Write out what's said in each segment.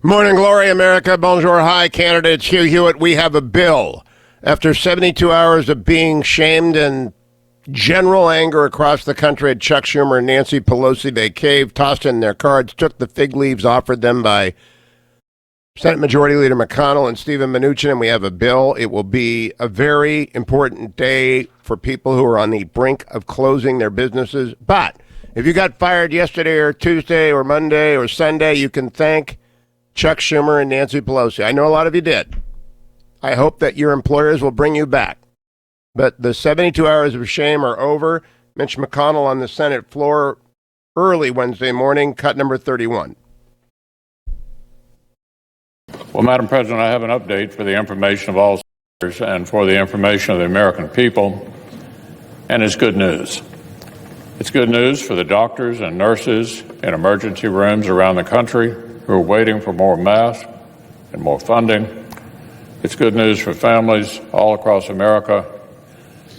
Morning glory, America. Bonjour, hi, candidates. Hugh Hewitt. We have a bill. After 72 hours of being shamed and general anger across the country at Chuck Schumer and Nancy Pelosi, they caved, tossed in their cards, took the fig leaves offered them by Senate Majority Leader McConnell and Stephen Mnuchin, and we have a bill. It will be a very important day for people who are on the brink of closing their businesses. But if you got fired yesterday or Tuesday or Monday or Sunday, you can thank Chuck Schumer and Nancy Pelosi. I know a lot of you did. I hope that your employers will bring you back. But the 72 hours of shame are over. Mitch McConnell on the Senate floor early Wednesday morning, cut number 31. Well, Madam President, I have an update for the information of all senators and for the information of the American people, and it's good news. It's good news for the doctors and nurses in emergency rooms around the country who are waiting for more masks and more funding. It's good news for families all across America.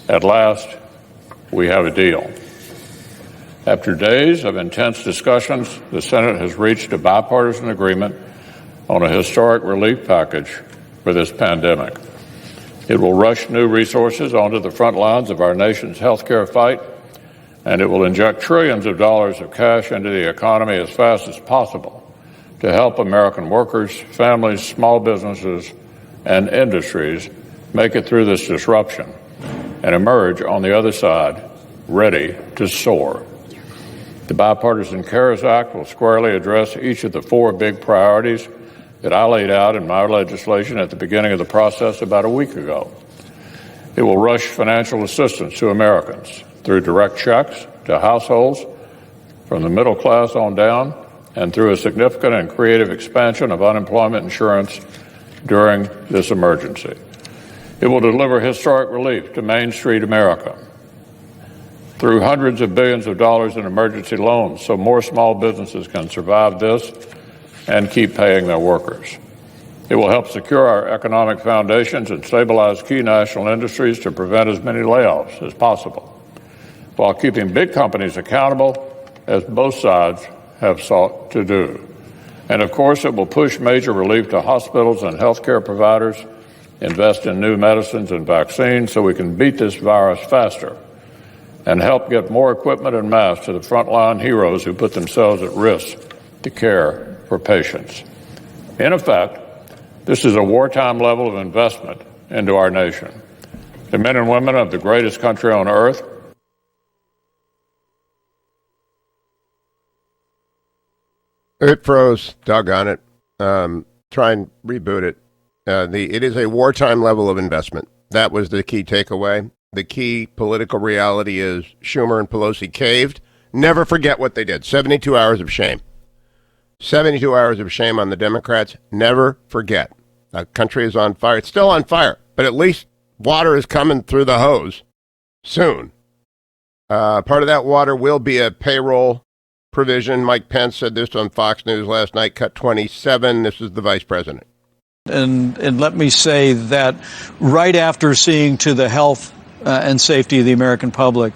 At last, we have a deal. After days of intense discussions, the Senate has reached a bipartisan agreement on a historic relief package for this pandemic. It will rush new resources onto the front lines of our nation's healthcare fight, and it will inject trillions of dollars of cash into the economy as fast as possible to help American workers, families, small businesses, and industries make it through this disruption and emerge on the other side ready to soar. The Bipartisan CARES Act will squarely address each of the four big priorities that I laid out in my legislation at the beginning of the process about a week ago. It will rush financial assistance to Americans through direct checks to households from the middle class on down, and through a significant and creative expansion of unemployment insurance during this emergency. It will deliver historic relief to Main Street America through hundreds of billions of dollars in emergency loans so more small businesses can survive this and keep paying their workers. It will help secure our economic foundations and stabilize key national industries to prevent as many layoffs as possible, while keeping big companies accountable, as both sides have sought to do. And of course, it will push major relief to hospitals and healthcare providers, invest in new medicines and vaccines so we can beat this virus faster, and help get more equipment and masks to the frontline heroes who put themselves at risk to care for patients. In effect, this is a wartime level of investment into our nation. The men and women of the greatest country on earth It froze. Doggone it. Try and reboot it. It is a wartime level of investment. That was the key takeaway. The key political reality is Schumer and Pelosi caved. Never forget what they did. 72 hours of shame. 72 hours of shame on the Democrats. Never forget. The country is on fire. It's still on fire, but at least water is coming through the hose soon. Part of that water will be a payroll provision. Mike Pence said this on Fox News last night, cut 27. This is the vice president. And let me say that right after seeing to the health and safety of the American public,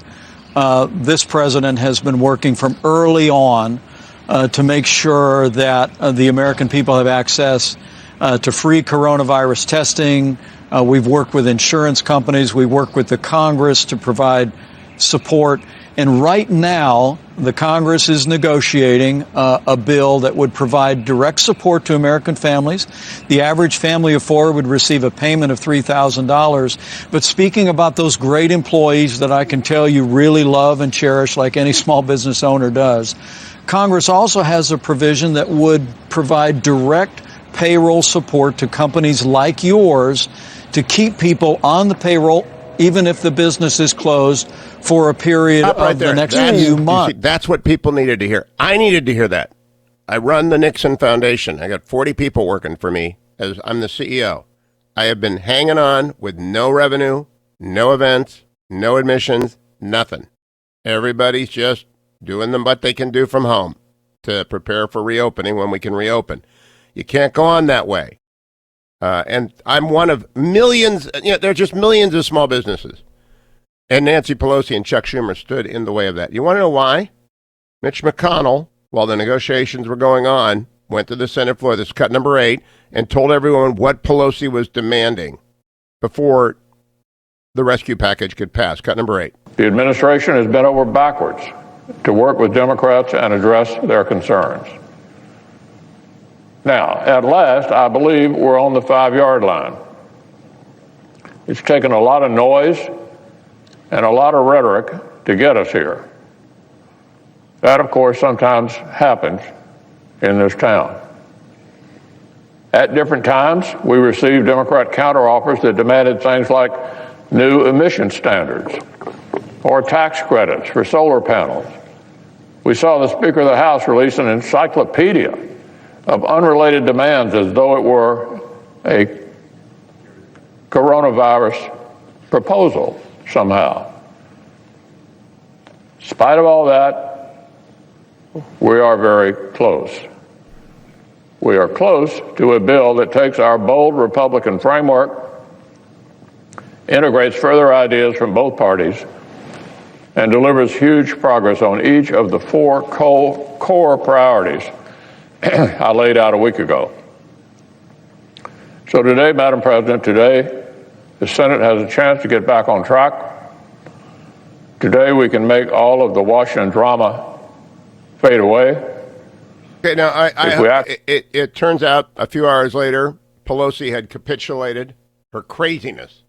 this president has been working from early on to make sure that the American people have access to free coronavirus testing. We've worked with insurance companies. We work with the Congress to provide support. And right now, the Congress is negotiating a bill that would provide direct support to American families. The average family of four would receive a payment of $3,000. But speaking about those great employees that I can tell you really love and cherish like any small business owner does, Congress also has a provision that would provide direct payroll support to companies like yours to keep people on the payroll, even if the business is closed, for a period of the next few months. That's what people needed to hear. I needed to hear that. I run the Nixon Foundation. I got 40 people working for me as I'm the CEO. I have been hanging on with no revenue, no events, no admissions, nothing. Everybody's just doing what they can do from home to prepare for reopening when we can reopen. You can't go on that way. And I'm one of millions, there are just millions of small businesses. And Nancy Pelosi and Chuck Schumer stood in the way of that. You want to know why? Mitch McConnell, while the negotiations were going on, went to the Senate floor, this is cut number 8, and told everyone what Pelosi was demanding before the rescue package could pass. Cut number 8. The administration has bent over backwards to work with Democrats and address their concerns. Now, at last, I believe we're on the 5-yard line. It's taken a lot of noise and a lot of rhetoric to get us here. That, of course, sometimes happens in this town. At different times, we received Democrat counteroffers that demanded things like new emission standards or tax credits for solar panels. We saw the Speaker of the House release an encyclopedia of unrelated demands as though it were a coronavirus proposal somehow. In spite of all that, we are very close. We are close to a bill that takes our bold Republican framework, integrates further ideas from both parties, and delivers huge progress on each of the 4 core priorities I laid out a week ago. So today, Madam President, today the Senate has a chance to get back on track. Today we can make all of the Washington drama fade away. Okay, now it turns out a few hours later, Pelosi had capitulated her craziness.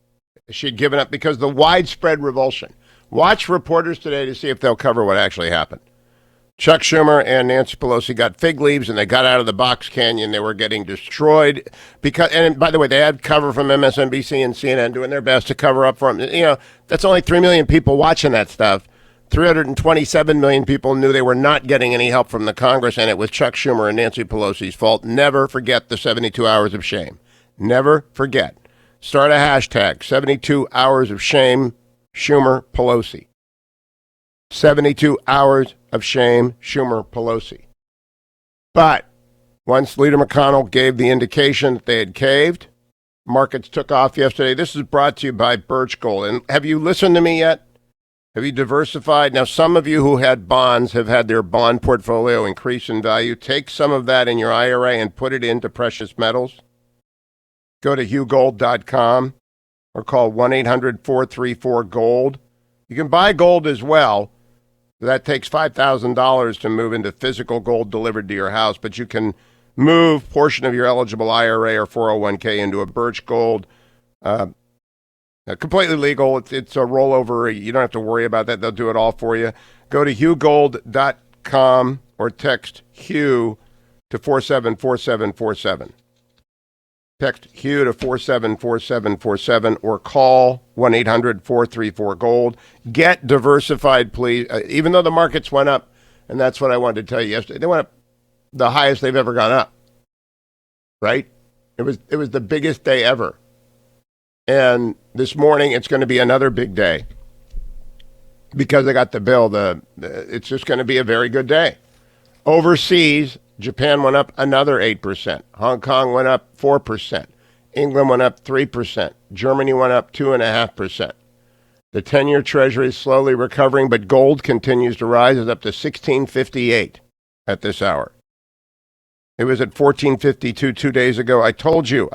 She had given up because of the widespread revulsion. Watch reporters today to see if they'll cover what actually happened. Chuck Schumer and Nancy Pelosi got fig leaves and they got out of the box canyon. They were getting destroyed because, and by the way, they had cover from MSNBC and CNN doing their best to cover up for them. You know, that's only 3 million people watching that stuff. 327 million people knew they were not getting any help from the Congress, and it was Chuck Schumer and Nancy Pelosi's fault. Never forget the 72 hours of shame. Never forget. Start a hashtag, 72 hours of shame, Schumer Pelosi. 72 hours of shame, Schumer Pelosi. But once Leader McConnell gave the indication that they had caved, markets took off yesterday. This is brought to you by Birch Gold. And have you listened to me yet? Have you diversified? Now, some of you who had bonds have had their bond portfolio increase in value. Take some of that in your IRA and put it into precious metals. Go to hughgold.com or call 1-800-434-GOLD. You can buy gold as well. That takes $5,000 to move into physical gold delivered to your house, but you can move a portion of your eligible IRA or 401k into a Birch Gold. Completely legal. It's a rollover. You don't have to worry about that. They'll do it all for you. Go to hughgold.com or text Hugh to 474747. Text Hugh to 474747 or call 1-800-434-GOLD. Get diversified, please. Even though the markets went up, and that's what I wanted to tell you yesterday, they went up the highest they've ever gone up. Right? It was the biggest day ever. And this morning, it's going to be another big day because I got the bill. It's just going to be a very good day. Overseas, Japan went up another 8%. Hong Kong went up 4%. England went up 3%. Germany went up 2.5%. The 10-year Treasury is slowly recovering, but gold continues to rise. It's up to $16.58 at this hour. It was at $14.52 2 days ago. I told you.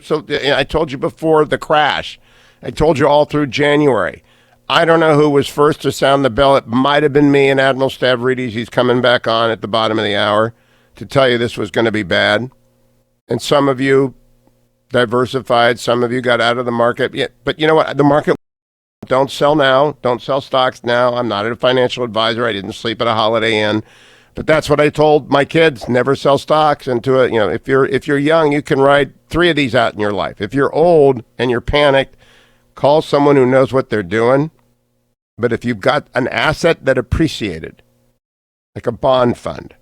So I told you before the crash. I told you all through January. I don't know who was first to sound the bell. It might have been me and Admiral Stavridis. He's coming back on at the bottom of the hour to tell you this was going to be bad. And some of you diversified. Some of you got out of the market. Yeah, but you know what? The market, don't sell now. Don't sell stocks now. I'm not a financial advisor. I didn't sleep at a Holiday Inn. But that's what I told my kids. Never sell stocks into it. You know, if you're young, you can ride 3 of these out in your life. If you're old and you're panicked, call someone who knows what they're doing. But if you've got an asset that appreciated, like a bond fund,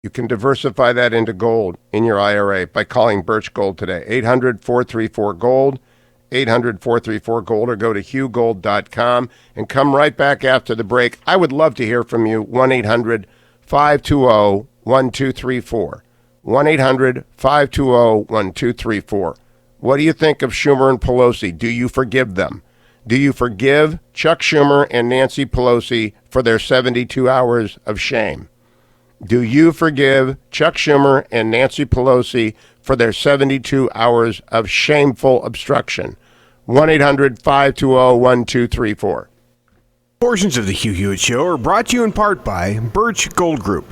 you can diversify that into gold in your IRA by calling Birch Gold today. 800-434-GOLD, 800-434-GOLD, or go to hughgold.com and come right back after the break. I would love to hear from you. 1-800-520-1234. 1-800-520-1234. What do you think of Schumer and Pelosi? Do you forgive them? Do you forgive Chuck Schumer and Nancy Pelosi for their 72 hours of shame? Do you forgive Chuck Schumer and Nancy Pelosi for their 72 hours of shameful obstruction? 1-800-520-1234. Portions of the Hugh Hewitt Show are brought to you in part by Birch Gold Group.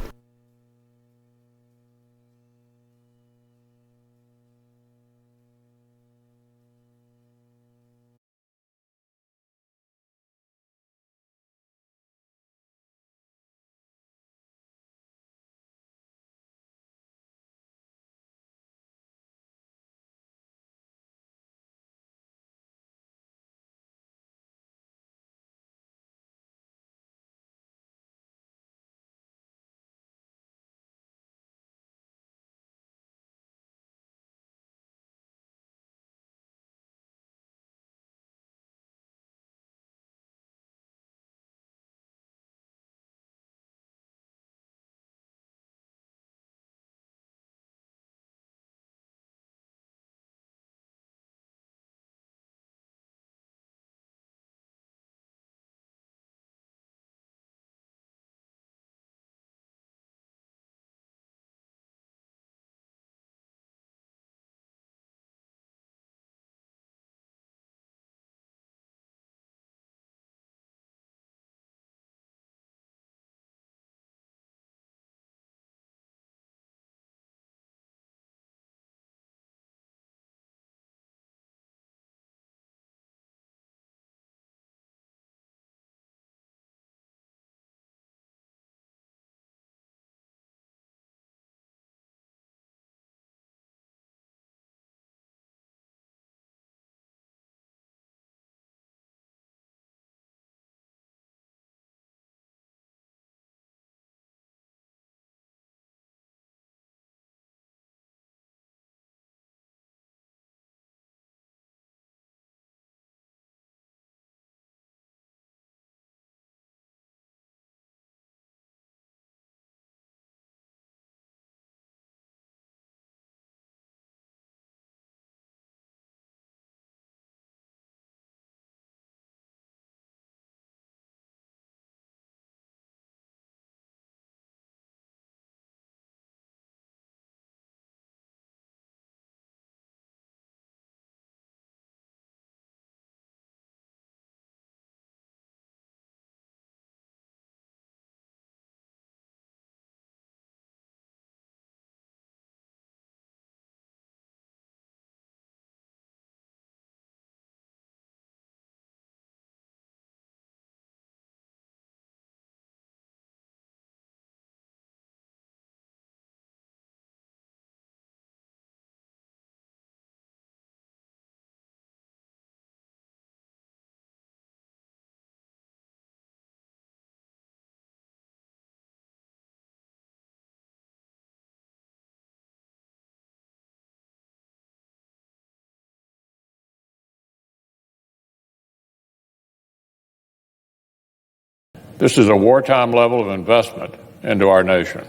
This is a wartime level of investment into our nation.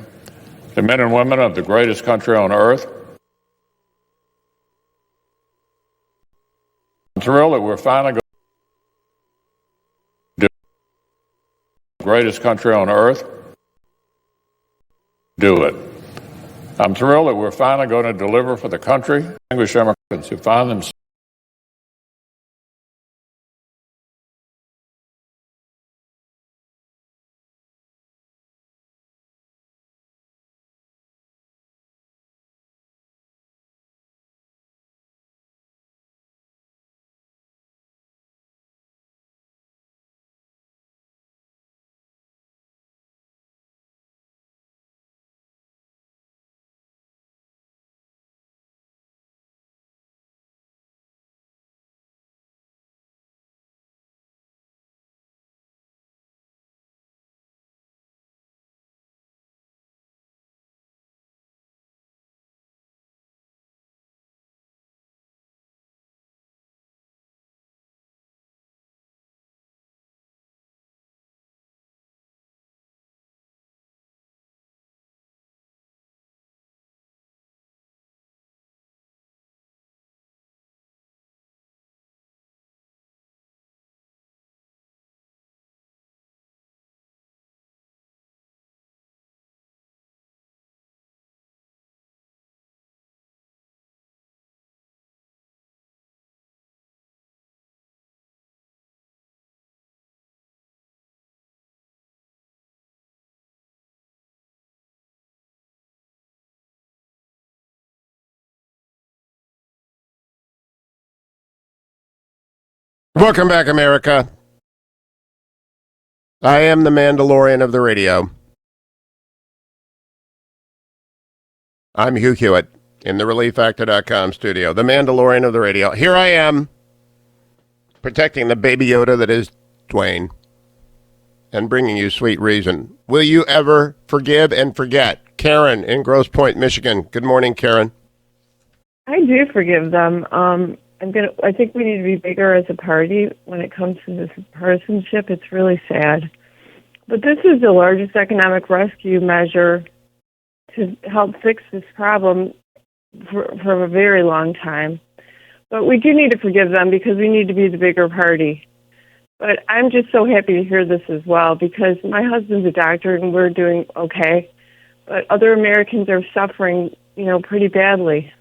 The men and women of the greatest country on earth. I'm thrilled that we're finally going to do the greatest country on earth. Do it. I'm thrilled that we're finally going to deliver for the country, English Americans who find themselves Welcome back, America. I am the Mandalorian of the radio. I'm Hugh Hewitt in the ReliefFactor.com studio, the Mandalorian of the radio. Here I am, protecting the baby Yoda that is Dwayne, and bringing you sweet reason. Will you ever forgive and forget? Karen in Grosse Pointe, Michigan. Good morning, Karen. I do forgive them. I think we need to be bigger as a party when it comes to this partisanship. It's really sad. But this is the largest economic rescue measure to help fix this problem for a very long time. But we do need to forgive them because we need to be the bigger party. But I'm just so happy to hear this as well because my husband's a doctor and we're doing okay. But other Americans are suffering, pretty badly.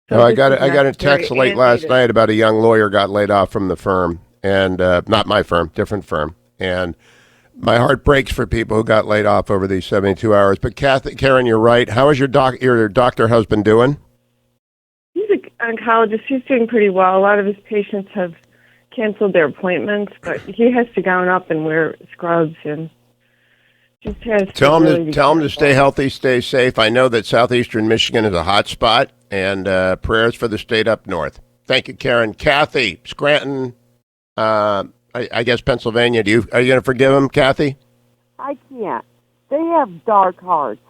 So I got a text late last night about a young lawyer got laid off from the firm, and not my firm, different firm. And my heart breaks for people who got laid off over these 72 hours. But Karen, you're right. How is your doctor husband doing? He's an oncologist. He's doing pretty well. A lot of his patients have canceled their appointments, but he has to gown up and wear scrubs and just has to tell him to stay healthy, stay safe. I know that southeastern Michigan is a hot spot, and prayers for the state up north. Thank you, Karen. Kathy, Scranton, I guess Pennsylvania. Are you going to forgive him, Kathy? I can't. They have dark hearts.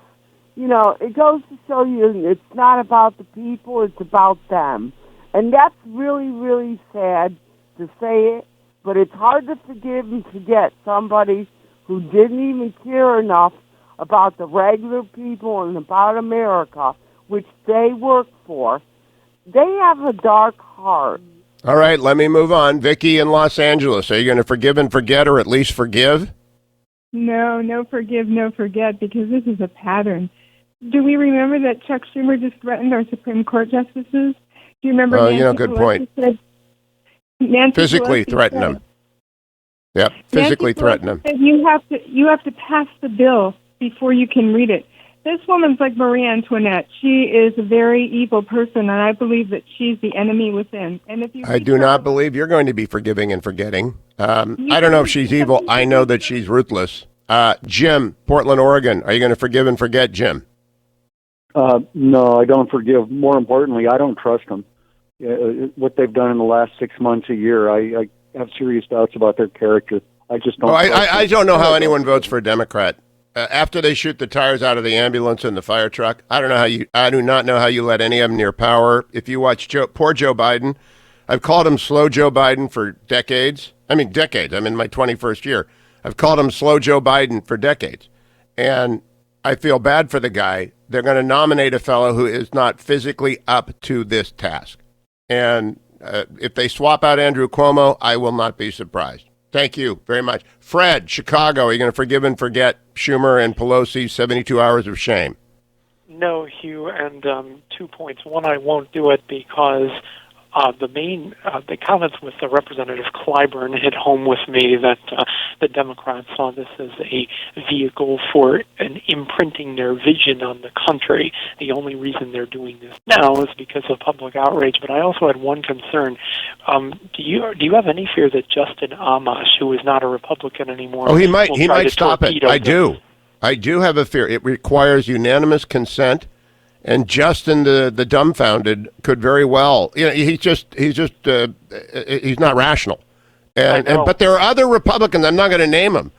It goes to show you it's not about the people, it's about them. And that's really, really sad to say it, but it's hard to forgive and forget somebody who didn't even care enough about the regular people and about America, which they work for. They have a dark heart. All right, let me move on. Vicki in Los Angeles, are you going to forgive and forget, or at least forgive? No forgive, no forget, because this is a pattern. Do we remember that Chuck Schumer just threatened our Supreme Court justices? Do you remember? Good point. Physically threaten them. Yep, physically threaten them. You have to pass the bill before you can read it. This woman's like Marie Antoinette. She is a very evil person, and I believe that she's the enemy within. And if you I do not believe you're going to be forgiving and forgetting. I don't know if she's evil. I know that she's ruthless. Jim, Portland, Oregon. Are you going to forgive and forget, Jim? No, I don't forgive. More importantly, I don't trust them. What they've done in the last 6 months, a year, I have serious doubts about their character. I just don't. I don't know how anyone votes for a Democrat. After they shoot the tires out of the ambulance and the fire truck, I do not know how you let any of them near power. If you watch poor Joe Biden, I've called him slow Joe Biden for decades. I'm in my 21st year. I've called him slow Joe Biden for decades. And I feel bad for the guy. They're going to nominate a fellow who is not physically up to this task. And if they swap out Andrew Cuomo, I will not be surprised. Thank you very much. Fred, Chicago, are you going to forgive and forget Schumer and Pelosi's 72 hours of shame? No, Hugh, and 2 points. One, I won't do it because the comments with the Representative Clyburn hit home with me that the Democrats saw this as a vehicle for imprinting their vision on the country. The only reason they're doing this now is because of public outrage. But I also had one concern. Do you have any fear that Justin Amash, who is not a Republican anymore, he might stop it? I do have a fear. It requires unanimous consent. And Justin, the dumbfounded, could very well. He's not rational. But there are other Republicans. I'm not going to name them,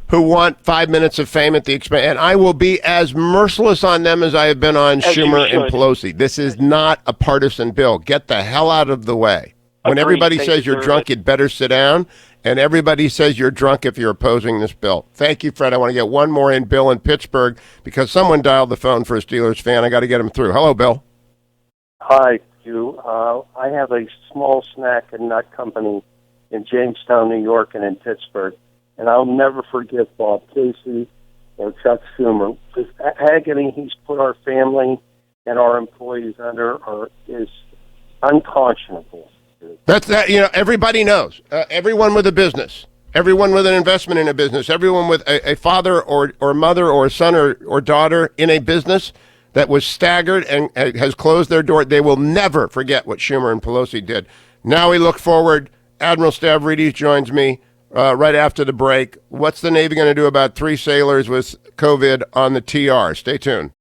who want 5 minutes of fame at the expense. And I will be as merciless on them as I have been on Schumer and Pelosi. This is not a partisan bill. Get the hell out of the way. When everybody says you're drunk, you'd better sit down. And everybody says you're drunk if you're opposing this bill. Thank you, Fred. I want to get one more in, Bill in Pittsburgh, because someone dialed the phone for a Steelers fan. I got to get him through. Hello, Bill. Hi, Hugh. I have a small snack and nut company in Jamestown, New York, and in Pittsburgh. And I'll never forgive Bob Casey or Chuck Schumer. The agony he's put our family and our employees under is unconscionable. Everybody knows. Everyone with a business, everyone with an investment in a business, everyone with a father or mother or son or daughter in a business that was staggered and has closed their door, they will never forget what Schumer and Pelosi did. Now we look forward Admiral Stavridis joins me right after the break. What's the Navy going to do about 3 sailors with COVID on the TR? Stay tuned.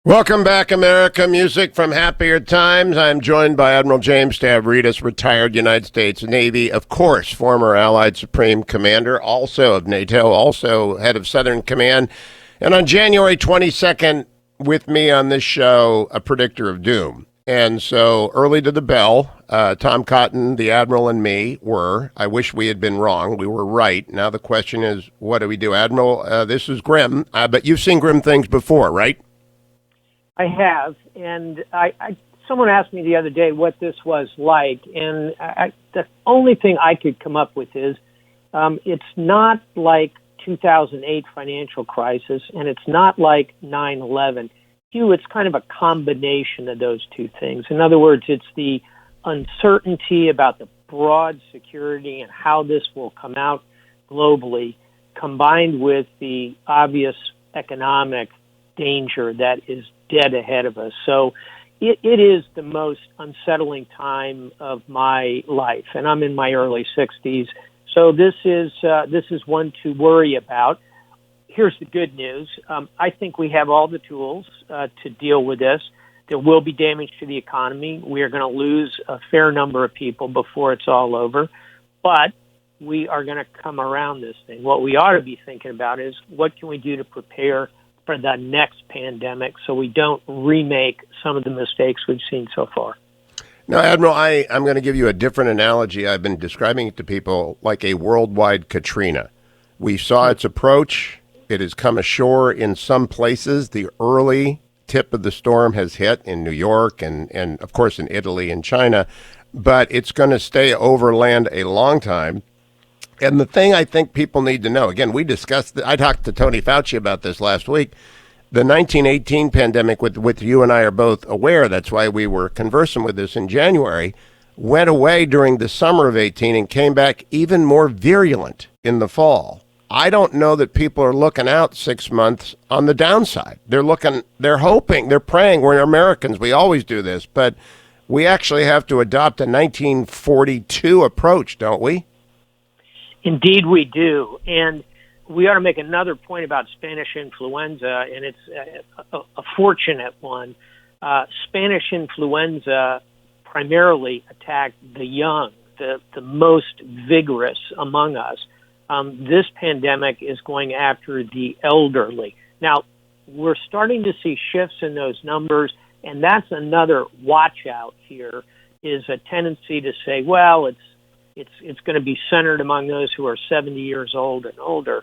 Welcome back, America. Music from happier times. I'm joined by Admiral James Stavridis, retired United States Navy, of course, former Allied Supreme Commander, also of NATO, also head of Southern Command. And on January 22nd, with me on this show, a predictor of doom. And so early to the bell, Tom Cotton, the Admiral, and me were. I wish we had been wrong. We were right. Now the question is, what do we do? Admiral, this is grim, but you've seen grim things before, right? I have, and someone asked me the other day what this was like, and the only thing I could come up with is it's not like 2008 financial crisis, and it's not like 9/11. Hugh, it's kind of a combination of those two things. In other words, it's the uncertainty about the broad security and how this will come out globally, combined with the obvious economic danger that is dead ahead of us. So it is the most unsettling time of my life, and I'm in my early 60s. So this is one to worry about. Here's the good news. I think we have all the tools to deal with this. There will be damage to the economy. We are going to lose a fair number of people before it's all over, but we are going to come around this thing. What we ought to be thinking about is what can we do to prepare for the next pandemic so we don't remake some of the mistakes we've seen so far. Now, Admiral, I'm going to give you a different analogy. I've been describing it to people like a worldwide Katrina. We saw its approach. It has come ashore in some places. The early tip of the storm has hit in New York and of course, in Italy and China, but it's going to stay overland a long time. And the thing I think people need to know, again, we discussed, I talked to Tony Fauci about this last week, the 1918 pandemic, with you and I are both aware, that's why we were conversing with this in January, went away during the summer of 18 and came back even more virulent in the fall. I don't know that people are looking out 6 months on the downside. They're hoping, they're praying. We're Americans, we always do this, but we actually have to adopt a 1942 approach, don't we? Indeed, we do. And we ought to make another point about Spanish influenza, and it's a fortunate one. Spanish influenza primarily attacked the young, the most vigorous among us. This pandemic is going after the elderly. Now, we're starting to see shifts in those numbers, and that's another watch out here, is a tendency to say, well, it's going to be centered among those who are 70 years old and older.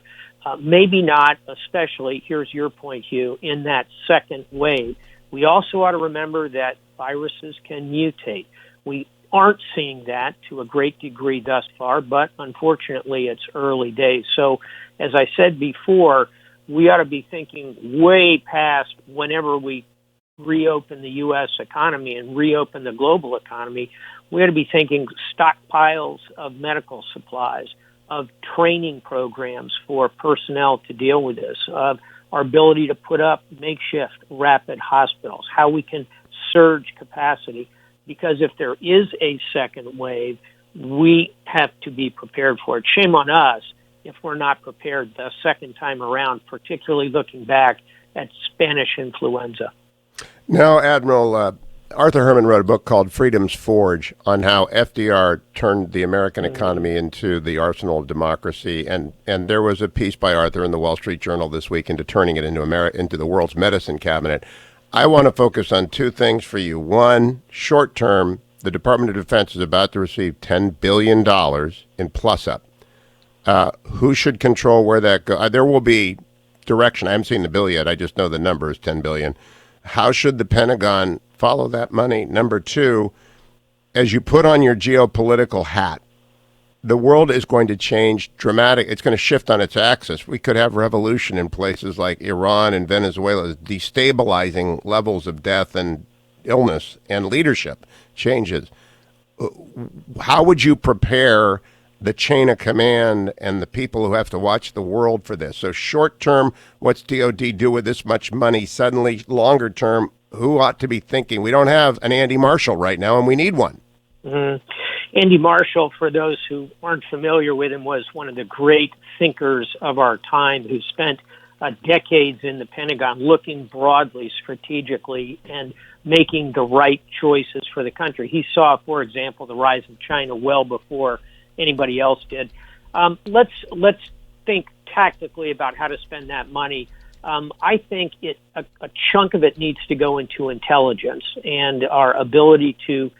Maybe not, especially, here's your point, Hugh, in that second wave. We also ought to remember that viruses can mutate. We aren't seeing that to a great degree thus far, but unfortunately it's early days. So as I said before, we ought to be thinking way past whenever we reopen the U.S. economy and reopen the global economy. We ought to be thinking stockpiles of medical supplies, of training programs for personnel to deal with this, of our ability to put up makeshift rapid hospitals, how we can surge capacity. Because if there is a second wave, we have to be prepared for it. Shame on us if we're not prepared the second time around, particularly looking back at Spanish influenza. Now, Admiral, Arthur Herman wrote a book called Freedom's Forge on how FDR turned the American economy into the arsenal of democracy. And there was a piece by Arthur in the Wall Street Journal this week into turning it into the world's medicine cabinet. I want to focus on two things for you. One, short term, the Department of Defense is about to receive $10 billion in plus-up. Who should control where that goes? There will be direction. I haven't seen the bill yet. I just know the number is $10 billion. How should the Pentagon follow that money? Number two, as you put on your geopolitical hat, the world is going to change dramatically. It's going to shift on its axis. We could have revolution in places like Iran and Venezuela, destabilizing levels of death and illness, and leadership changes. How would you prepare the chain of command and the people who have to watch the world for this? So short term, what's DOD do with this much money? Suddenly, longer term, who ought to be thinking? We don't have an Andy Marshall right now, and we need one. Mm-hmm. Andy Marshall, for those who aren't familiar with him, was one of the great thinkers of our time who spent decades in the Pentagon, looking broadly, strategically, and making the right choices for the country. He saw, for example, the rise of China well before anybody else did. Let's think tactically about how to spend that money. I think a chunk of it needs to go into intelligence and our ability to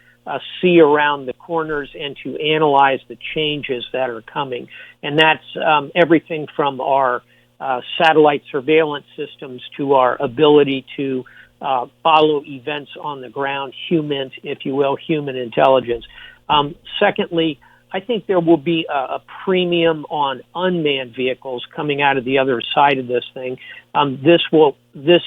see around the corners and to analyze the changes that are coming. And that's everything from our satellite surveillance systems to our ability to follow events on the ground, human, if you will, human intelligence. Secondly, I think there will be a premium on unmanned vehicles coming out of the other side of this thing. This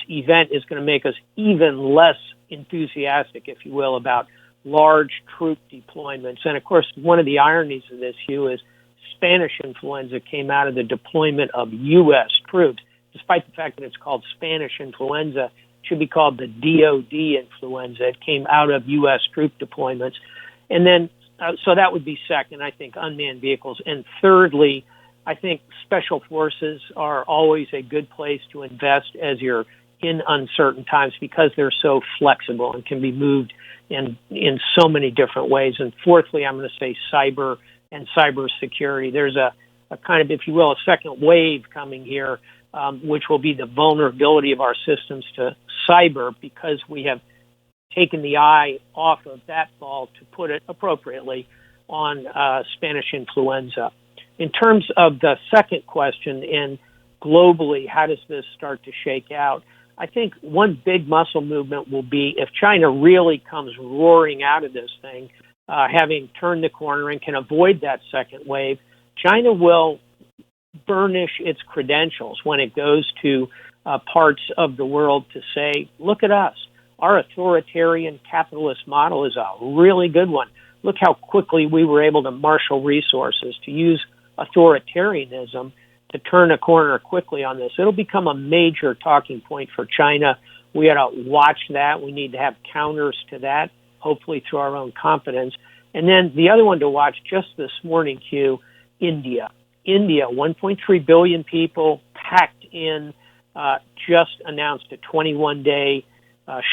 event is going to make us even less enthusiastic, if you will, about large troop deployments. And of course, one of the ironies of this, Hugh, is Spanish influenza came out of the deployment of U.S. troops, despite the fact that it's called Spanish influenza. It should be called the DOD influenza. It came out of U.S. troop deployments. And then, so that would be second, I think, unmanned vehicles. And thirdly, I think special forces are always a good place to invest as you're in uncertain times because they're so flexible and can be moved in so many different ways. And fourthly, I'm going to say cyber and cybersecurity. There's a kind of, if you will, a second wave coming here, which will be the vulnerability of our systems to cyber because we have taken the eye off of that ball, to put it appropriately, on Spanish influenza. In terms of the second question, and globally, how does this start to shake out? I think one big muscle movement will be if China really comes roaring out of this thing, having turned the corner and can avoid that second wave, China will burnish its credentials when it goes to parts of the world to say, look at us. Our authoritarian capitalist model is a really good one. Look how quickly we were able to marshal resources, to use authoritarianism to turn a corner quickly on this. It'll become a major talking point for China. We ought to watch that. We need to have counters to that, hopefully through our own confidence. And then the other one to watch just this morning, Hugh, India. India, 1.3 billion people packed in, just announced a 21-day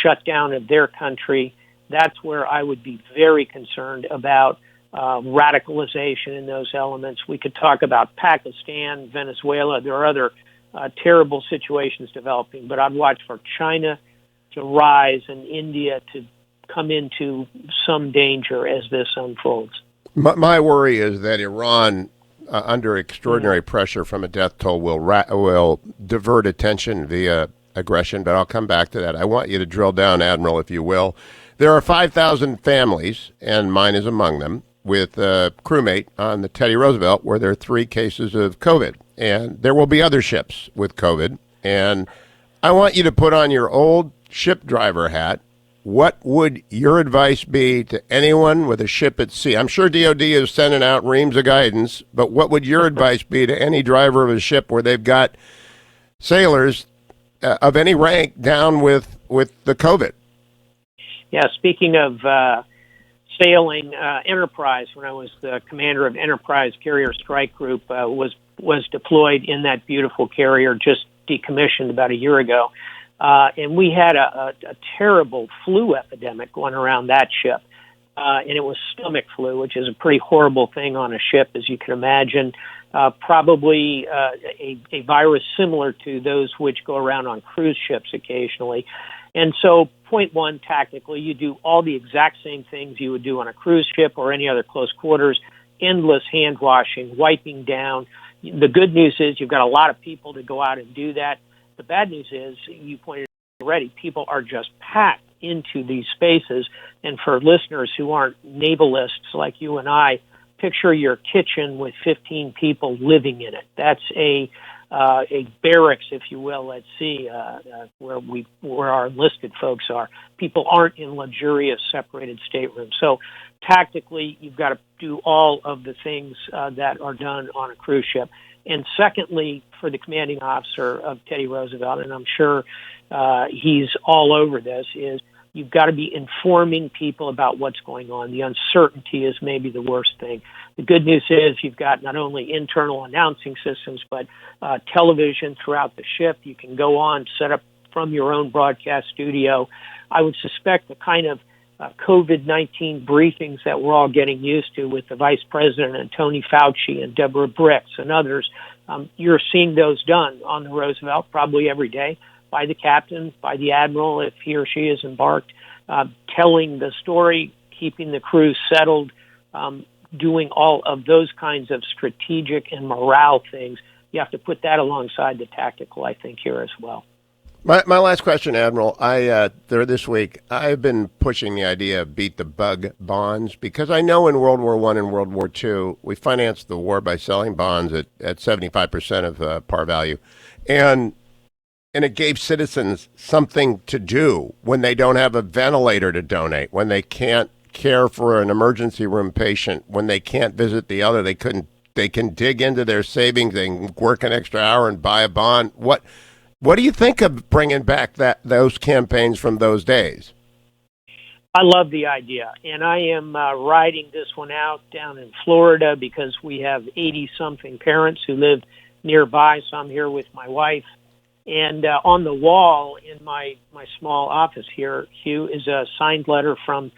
shutdown of their country. That's where I would be very concerned about radicalization in those elements. We could talk about Pakistan, Venezuela. There are other terrible situations developing, but I'd watch for China to rise and India to come into some danger as this unfolds. My worry is that Iran, under extraordinary pressure from a death toll, will divert attention via aggression, but I'll come back to that. I want you to drill down, Admiral, if you will. There are 5,000 families, and mine is among them, with a crewmate on the Teddy Roosevelt where there are 3 cases of COVID. And there will be other ships with COVID. And I want you to put on your old ship driver hat. What would your advice be to anyone with a ship at sea? I'm sure DOD is sending out reams of guidance, but what would your advice be to any driver of a ship where they've got sailors of any rank down with the COVID? Yeah, speaking of sailing, Enterprise, when I was the commander of Enterprise Carrier Strike Group, was deployed in that beautiful carrier, just decommissioned about a year ago. And we had a terrible flu epidemic going around that ship. And it was stomach flu, which is a pretty horrible thing on a ship, as you can imagine. Probably a virus similar to those which go around on cruise ships occasionally. And so, point one, tactically, you do all the exact same things you would do on a cruise ship or any other close quarters, endless hand washing, wiping down. The good news is you've got a lot of people to go out and do that. The bad news is, you pointed out already, people are just packed into these spaces. And for listeners who aren't navalists like you and I, picture your kitchen with 15 people living in it. That's a barracks, if you will, at sea, where our enlisted folks are. People aren't in luxurious separated staterooms. So tactically, you've got to do all of the things that are done on a cruise ship. And secondly, for the commanding officer of Teddy Roosevelt, and I'm sure he's all over this, is You've got to be informing people about what's going on. The uncertainty is maybe the worst thing. The good news is you've got not only internal announcing systems, but television throughout the ship. You can go on, set up from your own broadcast studio. I would suspect the kind of COVID-19 briefings that we're all getting used to with the Vice President and Tony Fauci and Deborah Bricks and others, you're seeing those done on the Roosevelt probably every day by the captain, by the admiral if he or she is embarked, telling the story, keeping the crew settled, doing all of those kinds of strategic and morale things. You have to put that alongside the tactical, I think, here as well. My last question, Admiral. This week, I've been pushing the idea of beat the bug bonds because I know in World War I and World War II, we financed the war by selling bonds at 75% of par value. And it gave citizens something to do when they don't have a ventilator to donate, when they can't care for an emergency room patient, when they can't visit the other. They can dig into their savings, they can work an extra hour and buy a bond. What do you think of bringing back those campaigns from those days? I love the idea, and I am riding this one out down in Florida because we have 80-something parents who live nearby, so I'm here with my wife. And on the wall in my small office here, Hugh, is a signed letter from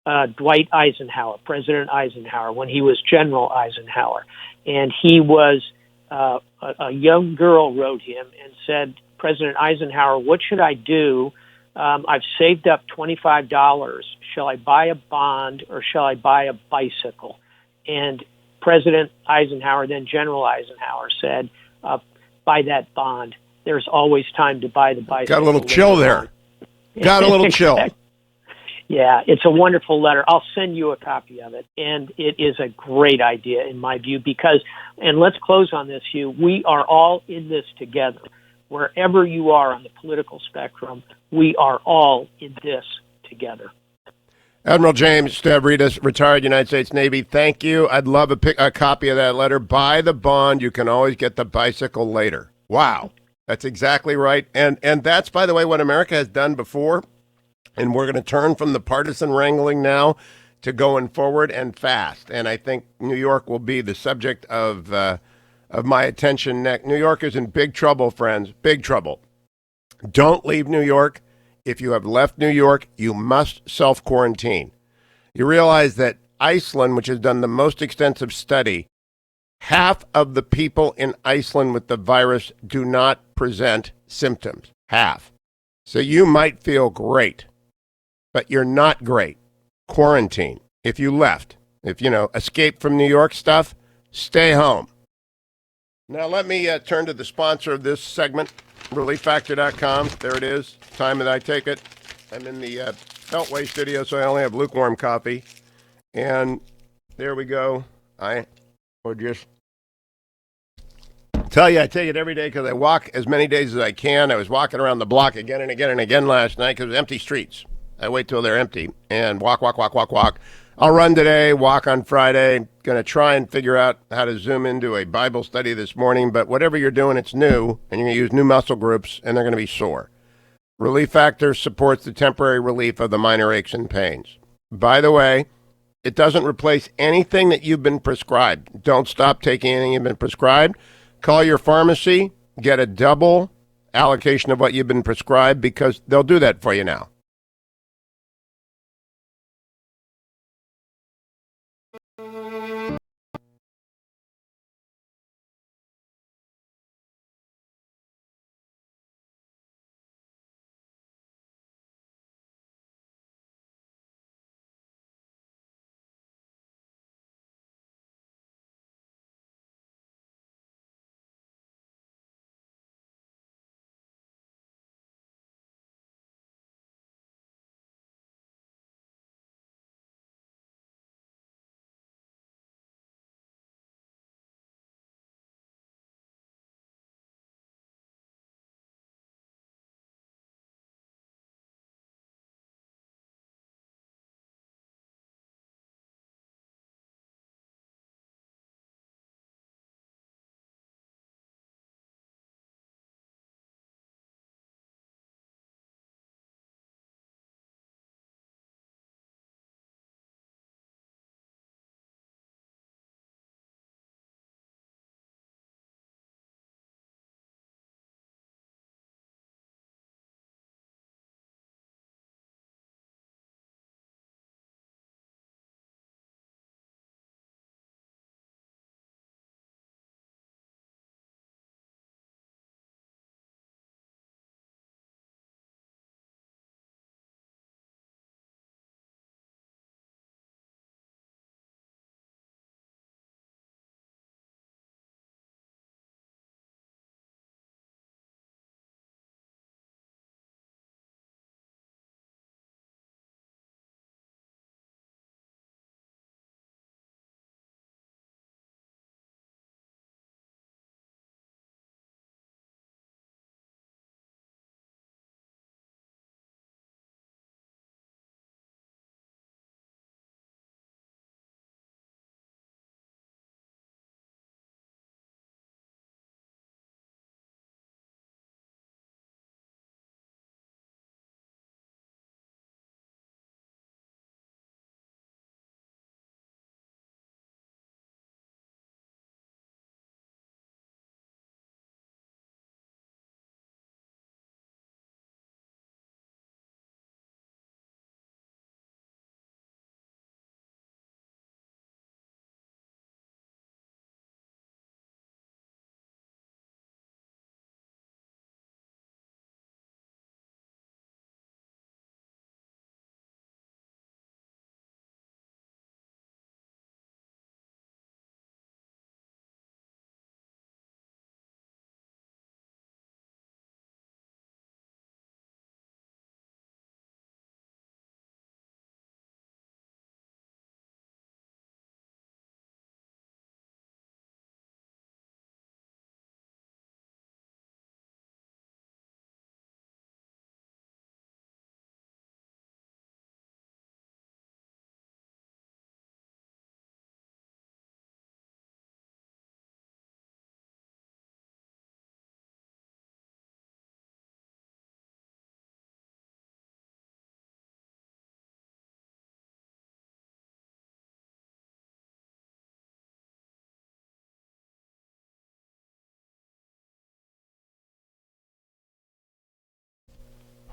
Dwight Eisenhower, President Eisenhower, when he was General Eisenhower. And he was, a young girl wrote him and said, President Eisenhower, what should I do? I've saved up $25. Shall I buy a bond or shall I buy a bicycle? And President Eisenhower, then General Eisenhower, said, buy that bond. There's always time to buy the bicycle. Got a little chill there. Got a little chill. Yeah, it's a wonderful letter. I'll send you a copy of it. And it is a great idea in my view because, and let's close on this, Hugh, we are all in this together. Wherever you are on the political spectrum, we are all in this together. Admiral James Stavridis, retired United States Navy, thank you. I'd love a copy of that letter. Buy the bond. You can always get the bicycle later. Wow. That's exactly right. And that's, by the way, what America has done before. And we're going to turn from the partisan wrangling now to going forward and fast. And I think New York will be the subject of my attention next. New York is in big trouble, friends. Big trouble. Don't leave New York. If you have left New York, you must self-quarantine. You realize that Iceland, which has done the most extensive study, half of the people in Iceland with the virus do not present symptoms. Half. So you might feel great, but you're not great. Quarantine. If you left, escape from New York stuff, stay home. Now let me turn to the sponsor of this segment, ReliefFactor.com. There it is. Time that I take it. I'm in the Beltway studio, so I only have lukewarm coffee. And there we go. I would just tell you I take it every day because I walk as many days as I can. I was walking around the block again and again and again last night because it was empty streets. I wait till they're empty and walk. I'll run today, walk on Friday. Going to try and figure out how to zoom into a Bible study this morning. But whatever you're doing, it's new, and you're going to use new muscle groups, and they're going to be sore. Relief Factor supports the temporary relief of the minor aches and pains. By the way, it doesn't replace anything that you've been prescribed. Don't stop taking anything you've been prescribed. Call your pharmacy, get a double allocation of what you've been prescribed because they'll do that for you now.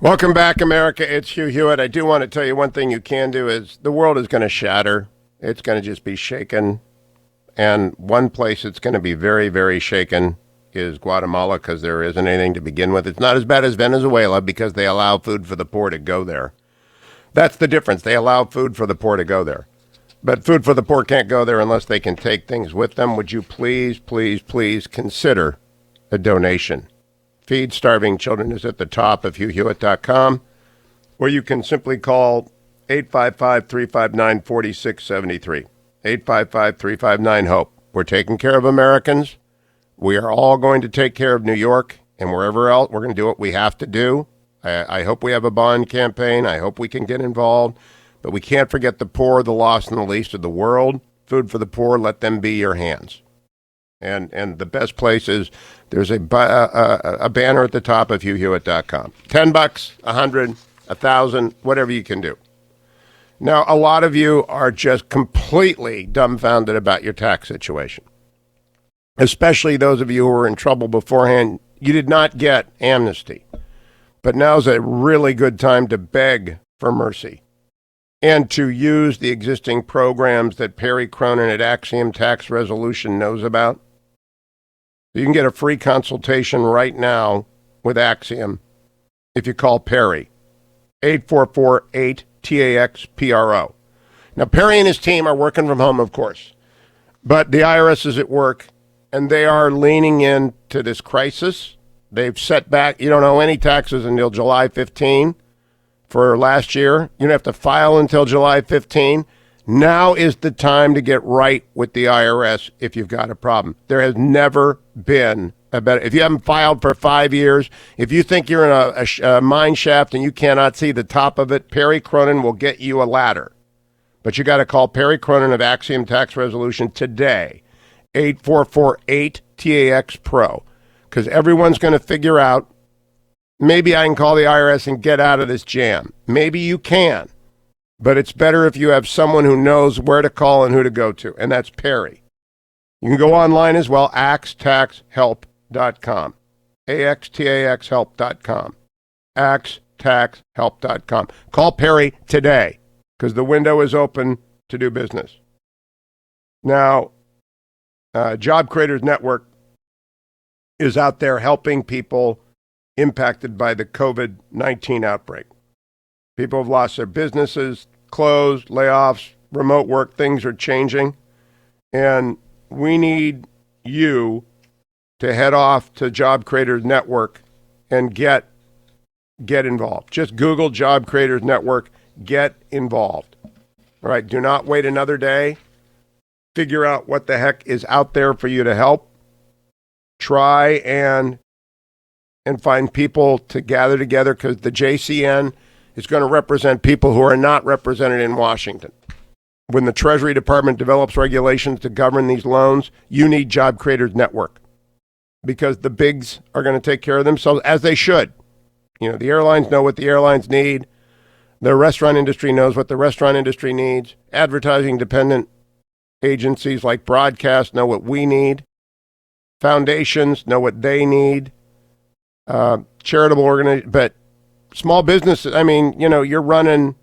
Welcome back, America. It's Hugh Hewitt. I do want to tell you one thing you can do is the world is going to shatter. It's going to just be shaken. And one place it's going to be very, very shaken is Guatemala because there isn't anything to begin with. It's not as bad as Venezuela because they allow food for the poor to go there. That's the difference. They allow food for the poor to go there. But food for the poor can't go there unless they can take things with them. Would you please, please, please consider a donation? Feed Starving Children is at the top of HughHewitt.com, or you can simply call 855-359-4673. 855-359-HOPE. We're taking care of Americans. We are all going to take care of New York and wherever else. We're going to do what we have to do. I hope we have a bond campaign. I hope we can get involved. But we can't forget the poor, the lost, and the least of the world. Food for the poor, let them be your hands. And the best place is there's a banner at the top of HughHewitt.com. $10, $100, $1,000, whatever you can do. Now, a lot of you are just completely dumbfounded about your tax situation, especially those of you who were in trouble beforehand. You did not get amnesty, but now's a really good time to beg for mercy and to use the existing programs that Perry Cronin at Axiom Tax Resolution knows about. You can get a free consultation right now with Axiom if you call Perry, 844-8-TAX-PRO. Now, Perry and his team are working from home, of course, but the IRS is at work, and they are leaning into this crisis. They've set back, you don't owe any taxes until July 15 for last year. You don't have to file until July 15. Now is the time to get right with the IRS if you've got a problem. There has never been a better. If you haven't filed for 5 years, if you think you're in a mine shaft and you cannot see the top of it, Perry Cronin will get you a ladder. But you got to call Perry Cronin of Axiom Tax Resolution today, 844-8-TAX-PRO, because everyone's going to figure out, maybe I can call the IRS and get out of this jam. Maybe you can. But it's better if you have someone who knows where to call and who to go to, and that's Perry. You can go online as well, axtaxhelp.com, axtaxhelp.com, axtaxhelp.com. Call Perry today because the window is open to do business. Now, Job Creators Network is out there helping people impacted by the COVID-19 outbreak. People have lost their businesses, closed, layoffs, remote work. Things are changing. And we need you to head off to Job Creators Network and get involved. Just Google Job Creators Network. Get involved. All right. Do not wait another day. Figure out what the heck is out there for you to help. Try and find people to gather together because the JCN is going to represent people who are not represented in Washington. When the Treasury Department develops regulations to govern these loans, you need Job Creators Network because the bigs are going to take care of themselves as they should. You know, the airlines know what the airlines need. The restaurant industry knows what the restaurant industry needs. Advertising dependent agencies like broadcast know what we need. Foundations know what they need. Charitable organizations, but small businesses, I mean, you know, you're running,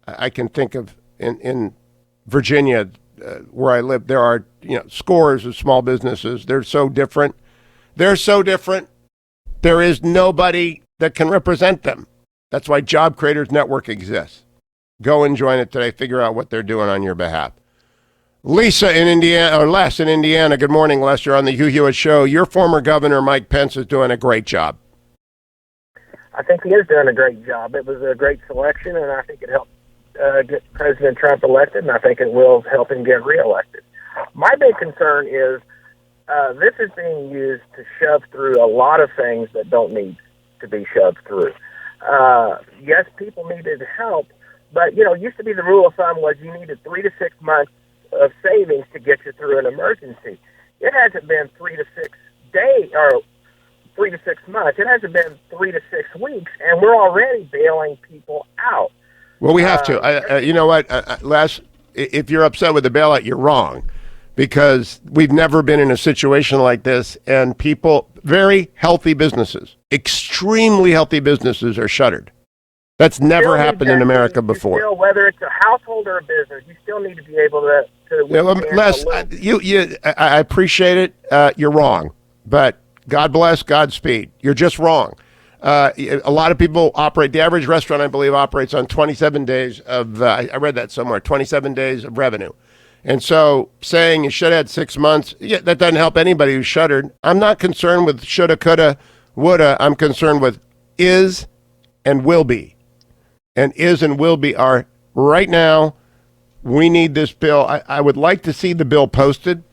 I can think of in Virginia, where I live, there are, you know, scores of small businesses. They're so different. There is nobody that can represent them. That's why Job Creators Network exists. Go and join it today. Figure out what they're doing on your behalf. Lisa in Indiana, or Les in Indiana. Good morning, Les. You're on the Hugh Hewitt Show. Your former governor, Mike Pence, is doing a great job. I think he is doing a great job. It was a great selection, and I think it helped get President Trump elected, and I think it will help him get reelected. My big concern is this is being used to shove through a lot of things that don't need to be shoved through. Yes, people needed help, but, you know, it used to be the rule of thumb was you needed 3 to 6 months of savings to get you through an emergency. It hasn't been 3 to 6 days, or 3 to 6 months. It hasn't been 3 to 6 weeks, and we're already bailing people out. Well, we have to. You know what, Les, if you're upset with the bailout, you're wrong. because we've never been in a situation like this, and people, very healthy businesses, extremely healthy businesses are shuttered. That's never happened in America before. Still, whether it's a household or a business, you still need to be able to Les, I appreciate it. You're wrong, but God bless, Godspeed. You're just wrong. A lot of people operate. The average restaurant, I believe, operates on 27 days of. I read that somewhere. 27 days of revenue, and so saying you should have had 6 months, yeah, that doesn't help anybody who's shuttered. I'm not concerned with shoulda, coulda, woulda. I'm concerned with is and will be, and is and will be are right now. We need this bill. I would like to see the bill posted,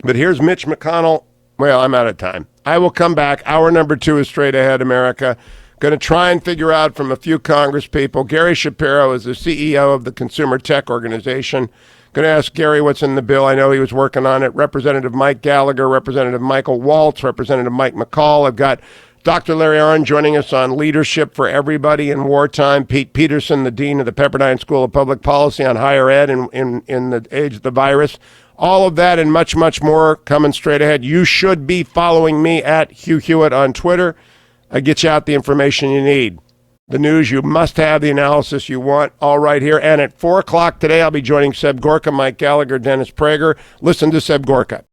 but here's Mitch McConnell. Well, I'm out of time. I will come back. Hour number 2 is Straight Ahead America. Going to try and figure out from a few Congress people. Gary Shapiro is the CEO of the Consumer Tech Organization. Going to ask Gary what's in the bill. I know he was working on it. Representative Mike Gallagher, Representative Michael Waltz, Representative Mike McCaul. I've got Dr. Larry Arnn joining us on Leadership for Everybody in Wartime. Pete Peterson, the Dean of the Pepperdine School of Public Policy on higher ed in the age of the virus. All of that and much, much more coming straight ahead. You should be following me at Hugh Hewitt on Twitter. I get you out the information you need. The news you must have, the analysis you want, all right here. And at 4 o'clock today, I'll be joining Seb Gorka, Mike Gallagher, Dennis Prager. Listen to Seb Gorka.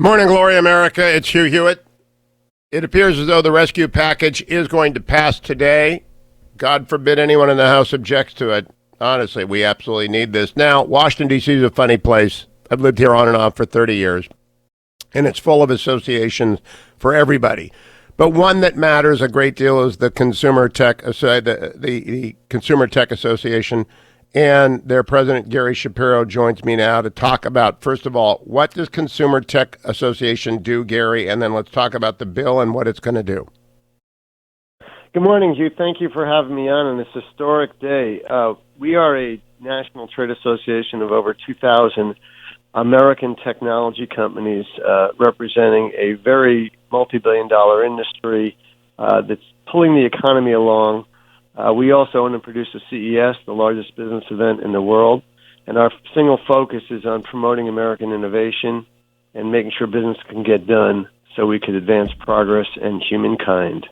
Morning, Glory America. It's Hugh Hewitt. It appears as though the rescue package is going to pass today. God forbid anyone in the House objects to it. Honestly, we absolutely need this. Now, Washington, D.C. is a funny place. I've lived here on and off for 30 years, and it's full of associations for everybody. But one that matters a great deal is the Consumer Tech, the Consumer Tech Association, and their president, Gary Shapiro, joins me now to talk about, first of all, what does Consumer Tech Association do, Gary? And then let's talk about the bill and what it's going to do. Good morning, Hugh. Thank you for having me on this historic day. We are a national trade association of over 2,000 American technology companies representing a very multi-billion-dollar industry that's pulling the economy along. We also own and produce the CES, the largest business event in the world, and our single focus is on promoting American innovation and making sure business can get done so we could advance progress and humankind.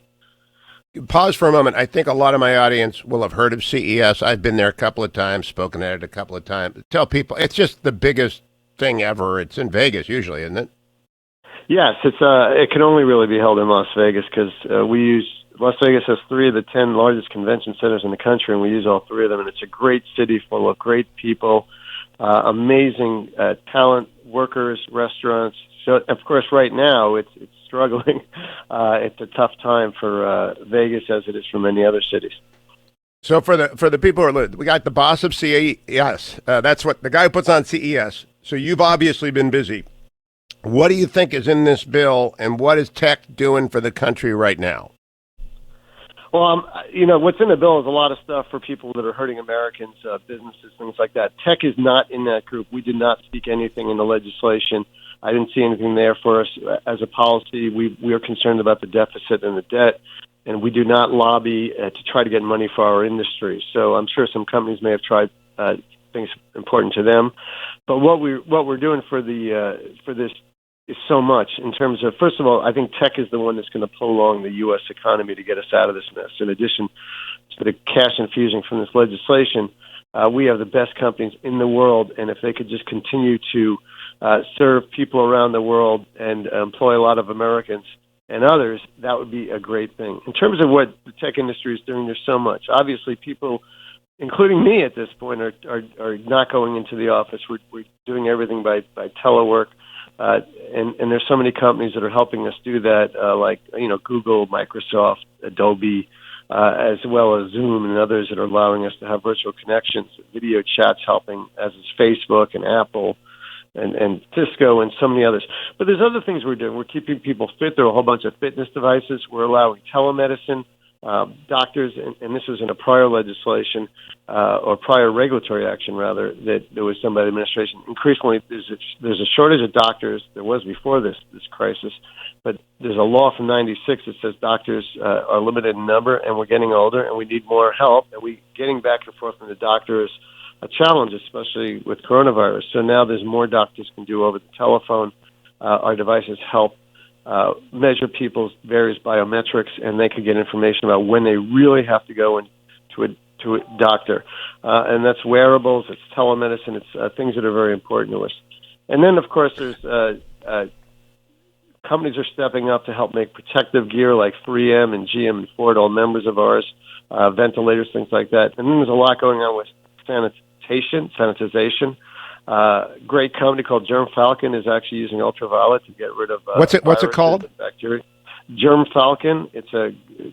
Pause for a moment. I think a lot of my audience will have heard of CES. I've been there a couple of times, spoken at it a couple of times. Tell people, it's just the biggest thing ever. It's in Vegas usually, isn't it? Yes, it can only really be held in Las Vegas because Las Vegas has 3 of the 10 largest convention centers in the country, and we use all 3 of them. And it's a great city full of great people, amazing talent, workers, restaurants. So, of course, right now it's struggling. It's a tough time for Vegas, as it is for many other cities. So for the people who are, we got the boss of CES. That's what the guy who puts on CES. So you've obviously been busy. What do you think is in this bill, and what is tech doing for the country right now? Well, what's in the bill is a lot of stuff for people that are hurting Americans, businesses, things like that. Tech is not in that group. We did not speak anything in the legislation. I didn't see anything there for us as a policy. We are concerned about the deficit and the debt, and we do not lobby to try to get money for our industry. So I'm sure some companies may have tried things important to them, but what we're doing for this is so much in terms of, first of all, I think tech is the one that's going to pull along the U.S. economy to get us out of this mess. In addition to the cash infusion from this legislation, we have the best companies in the world, and if they could just continue to serve people around the world and employ a lot of Americans and others, that would be a great thing. In terms of what the tech industry is doing, there's so much. Obviously, people, including me at this point, are not going into the office. We're doing everything by telework. And there's so many companies that are helping us do that, like Google, Microsoft, Adobe, as well as Zoom and others that are allowing us to have virtual connections, video chats helping, as is Facebook and Apple and Cisco and so many others. But there's other things we're doing. We're keeping people fit. There are a whole bunch of fitness devices. We're allowing telemedicine. Doctors, and this was in a prior legislation or prior regulatory action, rather, that there was done by the administration. Increasingly, there's a shortage of doctors. There was before this crisis, but there's a law from '96 that says doctors are limited in number, and we're getting older, and we need more help. And getting back and forth from the doctor is a challenge, especially with coronavirus. So now there's more doctors can do over the telephone. Our devices help measure people's various biometrics, and they can get information about when they really have to go to a doctor. And that's wearables, it's telemedicine, it's things that are very important to us. And then, of course, there's companies are stepping up to help make protective gear like 3M and GM and Ford, all members of ours, ventilators, things like that. And then there's a lot going on with sanitization. Great company called Germ Falcon is actually using ultraviolet to get rid of what's it called? Bacteria. Germ Falcon. It's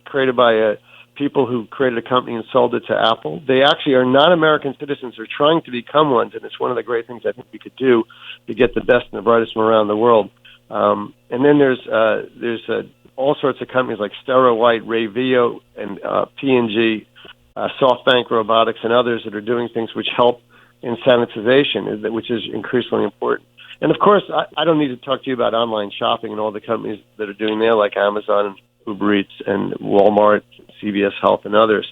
created by people who created a company and sold it to Apple. They actually are not American citizens. They're trying to become ones, and it's one of the great things I think we could do to get the best and the brightest from around the world. And then there's all sorts of companies like Stereo White, Rayvio, and P&G, SoftBank Robotics, and others that are doing things which help in sanitization, which is increasingly important. And, of course, I don't need to talk to you about online shopping and all the companies that are doing there, like Amazon, and Uber Eats, and Walmart, CVS Health, and others.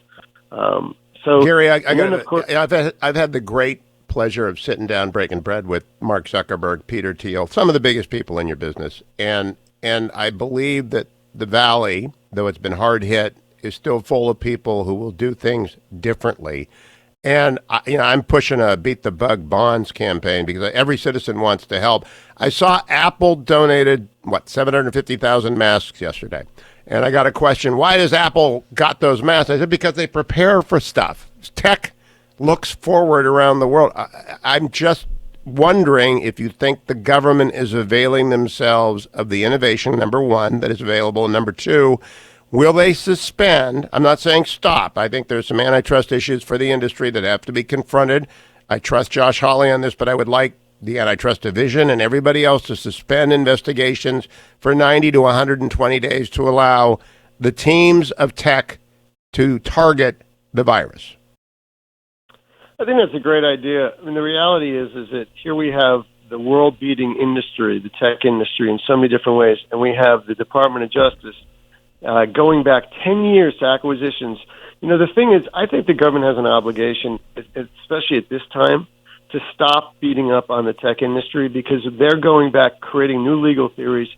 So, Gary, I've had the great pleasure of sitting down breaking bread with Mark Zuckerberg, Peter Thiel, some of the biggest people in your business. And I believe that the Valley, though it's been hard hit, is still full of people who will do things differently. And I'm pushing a Beat the Bug Bonds campaign because every citizen wants to help. I saw Apple donated, 750,000 masks yesterday. And I got a question, why does Apple got those masks? I said, because they prepare for stuff. Tech looks forward around the world. I'm just wondering if you think the government is availing themselves of the innovation, number one, that is available. Number two, will they suspend? I'm not saying stop. I think there's some antitrust issues for the industry that have to be confronted. I trust Josh Hawley on this, but I would like the antitrust division and everybody else to suspend investigations for 90 to 120 days to allow the teams of tech to target the virus. I think that's a great idea. I mean, the reality is that here we have the world-beating industry, the tech industry, in so many different ways, and we have the Department of Justice going back 10 years to acquisitions. The thing is, I think the government has an obligation, especially at this time, to stop beating up on the tech industry because they're going back, creating new legal theories,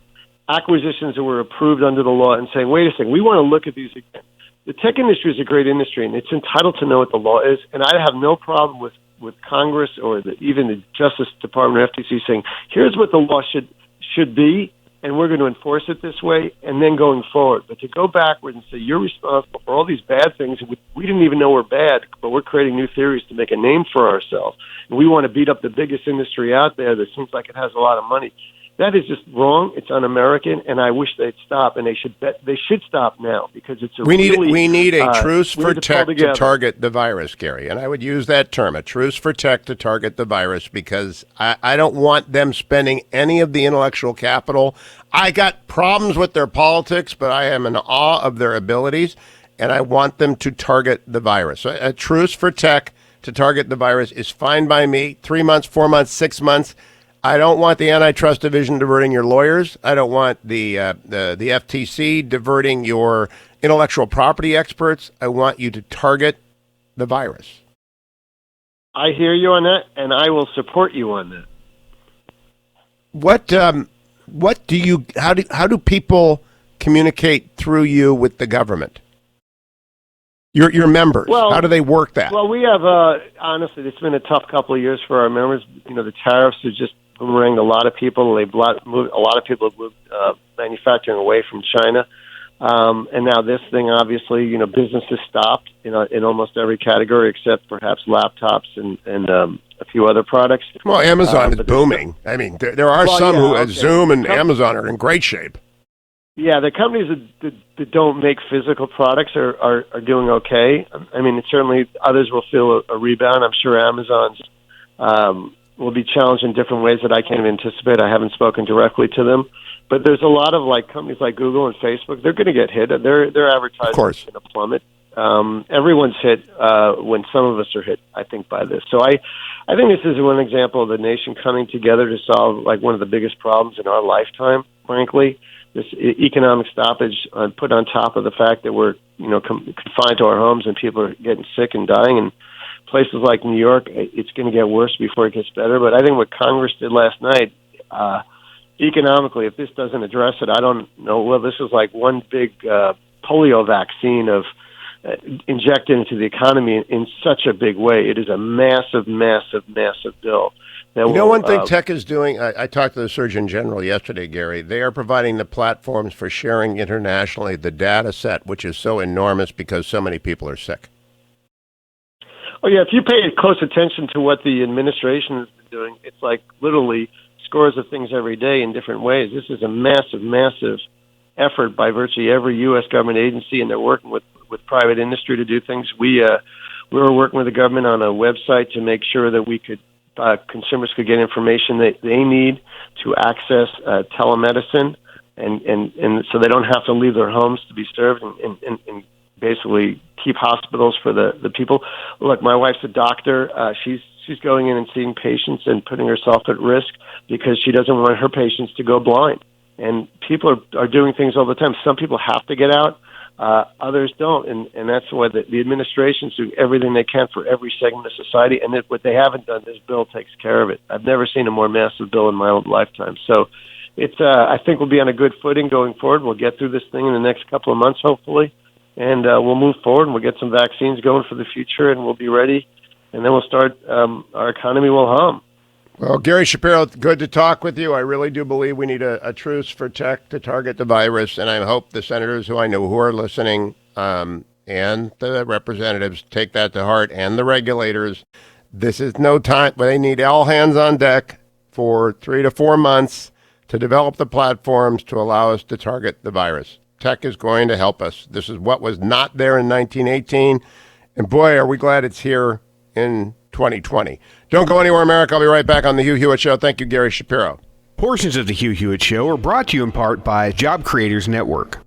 acquisitions that were approved under the law, and saying, wait a second, we want to look at these again. The tech industry is a great industry, and it's entitled to know what the law is, and I have no problem with Congress or even the Justice Department or FTC saying, here's what the law should be, and we're going to enforce it this way, and then going forward. But to go backwards and say you're responsible for all these bad things we didn't even know were bad, but we're creating new theories to make a name for ourselves, and we want to beat up the biggest industry out there that seems like it has a lot of money. That is just wrong. It's un-American, and I wish they'd stop. And they should stop now because it's we need a truce for tech to target the virus, Gary. And I would use that term, a truce for tech to target the virus, because I don't want them spending any of the intellectual capital. I got problems with their politics, but I am in awe of their abilities, and I want them to target the virus. So a truce for tech to target the virus is fine by me. 3 months, 4 months, 6 months. I don't want the antitrust division diverting your lawyers. I don't want the FTC diverting your intellectual property experts. I want you to target the virus. I hear you on that, and I will support you on that. How do people communicate through you with the government? Your members, how do they work that? Well, we have, honestly, it's been a tough couple of years for our members. The tariffs have just boomeranged a lot of people. A lot of people have moved manufacturing away from China. And now this thing, obviously, business has stopped in almost every category except perhaps laptops and a few other products. Well, Amazon is booming. I mean, there are Zoom and Amazon are in great shape. Yeah, the companies that don't make physical products are doing okay. I mean, certainly others will feel a rebound. I'm sure Amazon's will be challenged in different ways that I can't even anticipate. I haven't spoken directly to them. But there's a lot of companies like Google and Facebook. They're going to get hit. Their advertising is going to plummet. Everyone's hit when some of us are hit, I think, by this. So I think this is one example of the nation coming together to solve one of the biggest problems in our lifetime, frankly. This economic stoppage put on top of the fact that we're confined to our homes and people are getting sick and dying. And places like New York, it's going to get worse before it gets better. But I think what Congress did last night, economically, if this doesn't address it, I don't know. Well, this is like one big polio vaccine of injected into the economy in such a big way. It is a massive, massive, massive bill. One thing tech is doing, I talked to the Surgeon General yesterday, Gary. They are providing the platforms for sharing internationally the data set, which is so enormous because so many people are sick. Oh, yeah, if you pay close attention to what the administration has been doing, it's literally scores of things every day in different ways. This is a massive, massive effort by virtually every U.S. government agency, and they're working with private industry to do things. We were working with the government on a website to make sure that we could consumers could get information that they need to access telemedicine, and so they don't have to leave their homes to be served, and basically keep hospitals for the people. Look, my wife's a doctor. She's going in and seeing patients and putting herself at risk because she doesn't want her patients to go blind. And people are doing things all the time. Some people have to get out. Others don't, and that's why the administration's doing everything they can for every segment of society, and what they haven't done, this bill takes care of it. I've never seen a more massive bill in my own lifetime. So it's I think we'll be on a good footing going forward. We'll get through this thing in the next couple of months, hopefully, and we'll move forward, and we'll get some vaccines going for the future, and we'll be ready and then we'll start. Our economy will hum. Well, Gary Shapiro, good to talk with you. I really do believe we need a truce for tech to target the virus, and I hope the senators who I know who are listening and the representatives take that to heart, and the regulators. This is no time, but they need all hands on deck for 3 to 4 months to develop the platforms to allow us to target the virus. Tech is going to help us. This is what was not there in 1918, and boy, are we glad it's here in 2020. Don't go anywhere, America. I'll be right back on the Hugh Hewitt Show. Thank you, Gary Shapiro. Portions of the Hugh Hewitt Show are brought to you in part by Job Creators Network.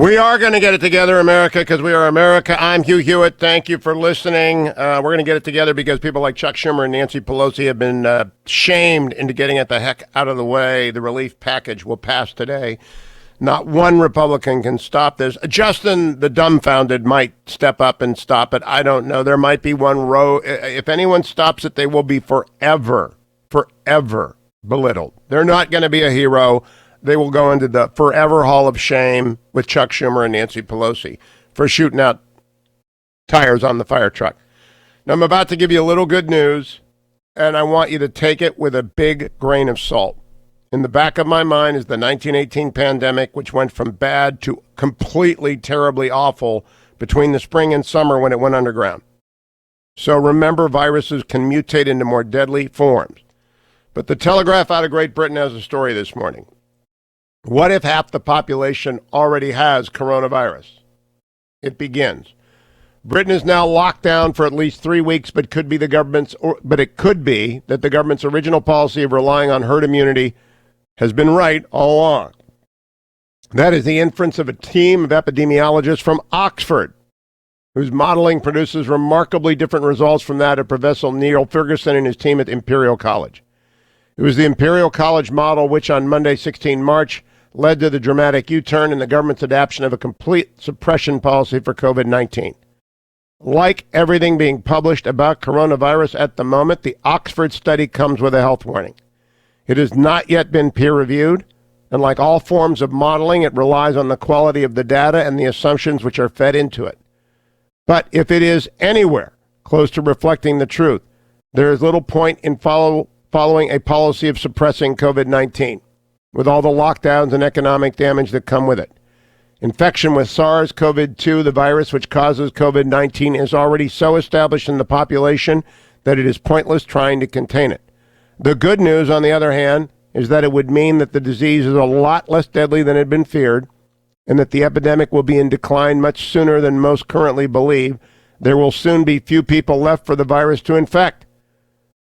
We are going to get it together, America, because we are America. I'm Hugh Hewitt. Thank you for listening. We're going to get it together because people like Chuck Schumer and Nancy Pelosi have been shamed into getting it the heck out of the way. The relief package will pass today. Not one Republican can stop this. Justin, the dumbfounded, might step up and stop it. I don't know. There might be one row. If anyone stops it, they will be forever belittled. They're not going to be a hero. They will go into the forever hall of shame with Chuck Schumer and Nancy Pelosi for shooting out tires on the fire truck. Now, I'm about to give you a little good news, and I want you to take it with a big grain of salt. In the back of my mind is the 1918 pandemic, which went from bad to completely terribly awful between the spring and summer when it went underground. So remember, viruses can mutate into more deadly forms. But the Telegraph out of Great Britain has a story this morning. What if half the population already has coronavirus? It begins. Britain is now locked down for at least 3 weeks, but it could be that the government's original policy of relying on herd immunity has been right all along. That is the inference of a team of epidemiologists from Oxford, whose modeling produces remarkably different results from that of Professor Neil Ferguson and his team at Imperial College. It was the Imperial College model which on Monday, 16 March, led to the dramatic U-turn in the government's adoption of a complete suppression policy for COVID-19. Like everything being published about coronavirus at the moment, the Oxford study comes with a health warning. It has not yet been peer-reviewed, and like all forms of modeling, it relies on the quality of the data and the assumptions which are fed into it. But if it is anywhere close to reflecting the truth, there is little point in following a policy of suppressing COVID-19, with all the lockdowns and economic damage that come with it. Infection with SARS-CoV-2, the virus which causes COVID-19, is already so established in the population that it is pointless trying to contain it. The good news, on the other hand, is that it would mean that the disease is a lot less deadly than had been feared, and that the epidemic will be in decline much sooner than most currently believe. There will soon be few people left for the virus to infect.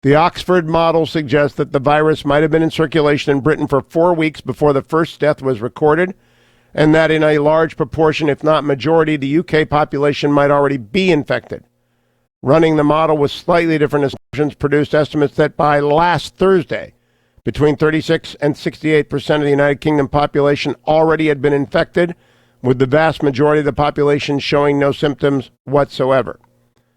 The Oxford model suggests that the virus might have been in circulation in Britain for 4 weeks before the first death was recorded, and that in a large proportion, if not majority, the UK population might already be infected. Running the model with slightly different assumptions produced estimates that by last Thursday, between 36 and 68% of the United Kingdom population already had been infected, with the vast majority of the population showing no symptoms whatsoever.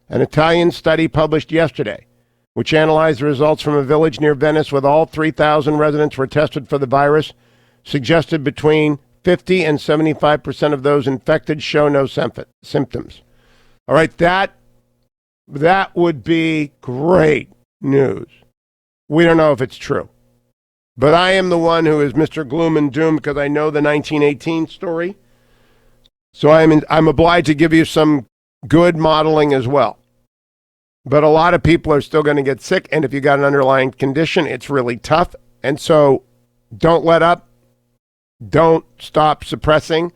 An Italian study published yesterday, which analyzed the results from a village near Venice with all 3,000 residents were tested for the virus, suggested between 50 and 75% of those infected show no symptoms. All right, that would be great news. We don't know if it's true. But I am the one who is Mr. Gloom and Doom because I know the 1918 story. So I'm obliged to give you some good modeling as well. But a lot of people are still going to get sick, and if you got an underlying condition, it's really tough. And so don't let up. Don't stop suppressing.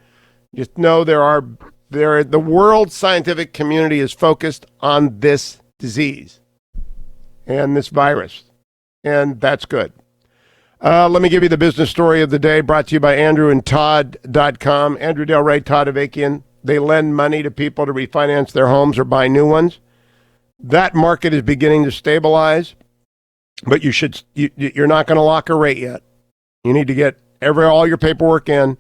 Just know the world scientific community is focused on this disease and this virus, and that's good. Let me give you the business story of the day, brought to you by AndrewandTodd.com. Andrew Del Rey, Todd Avakian. They lend money to people to refinance their homes or buy new ones. That market is beginning to stabilize, but you're not going to lock a rate yet. You need to get all your paperwork in.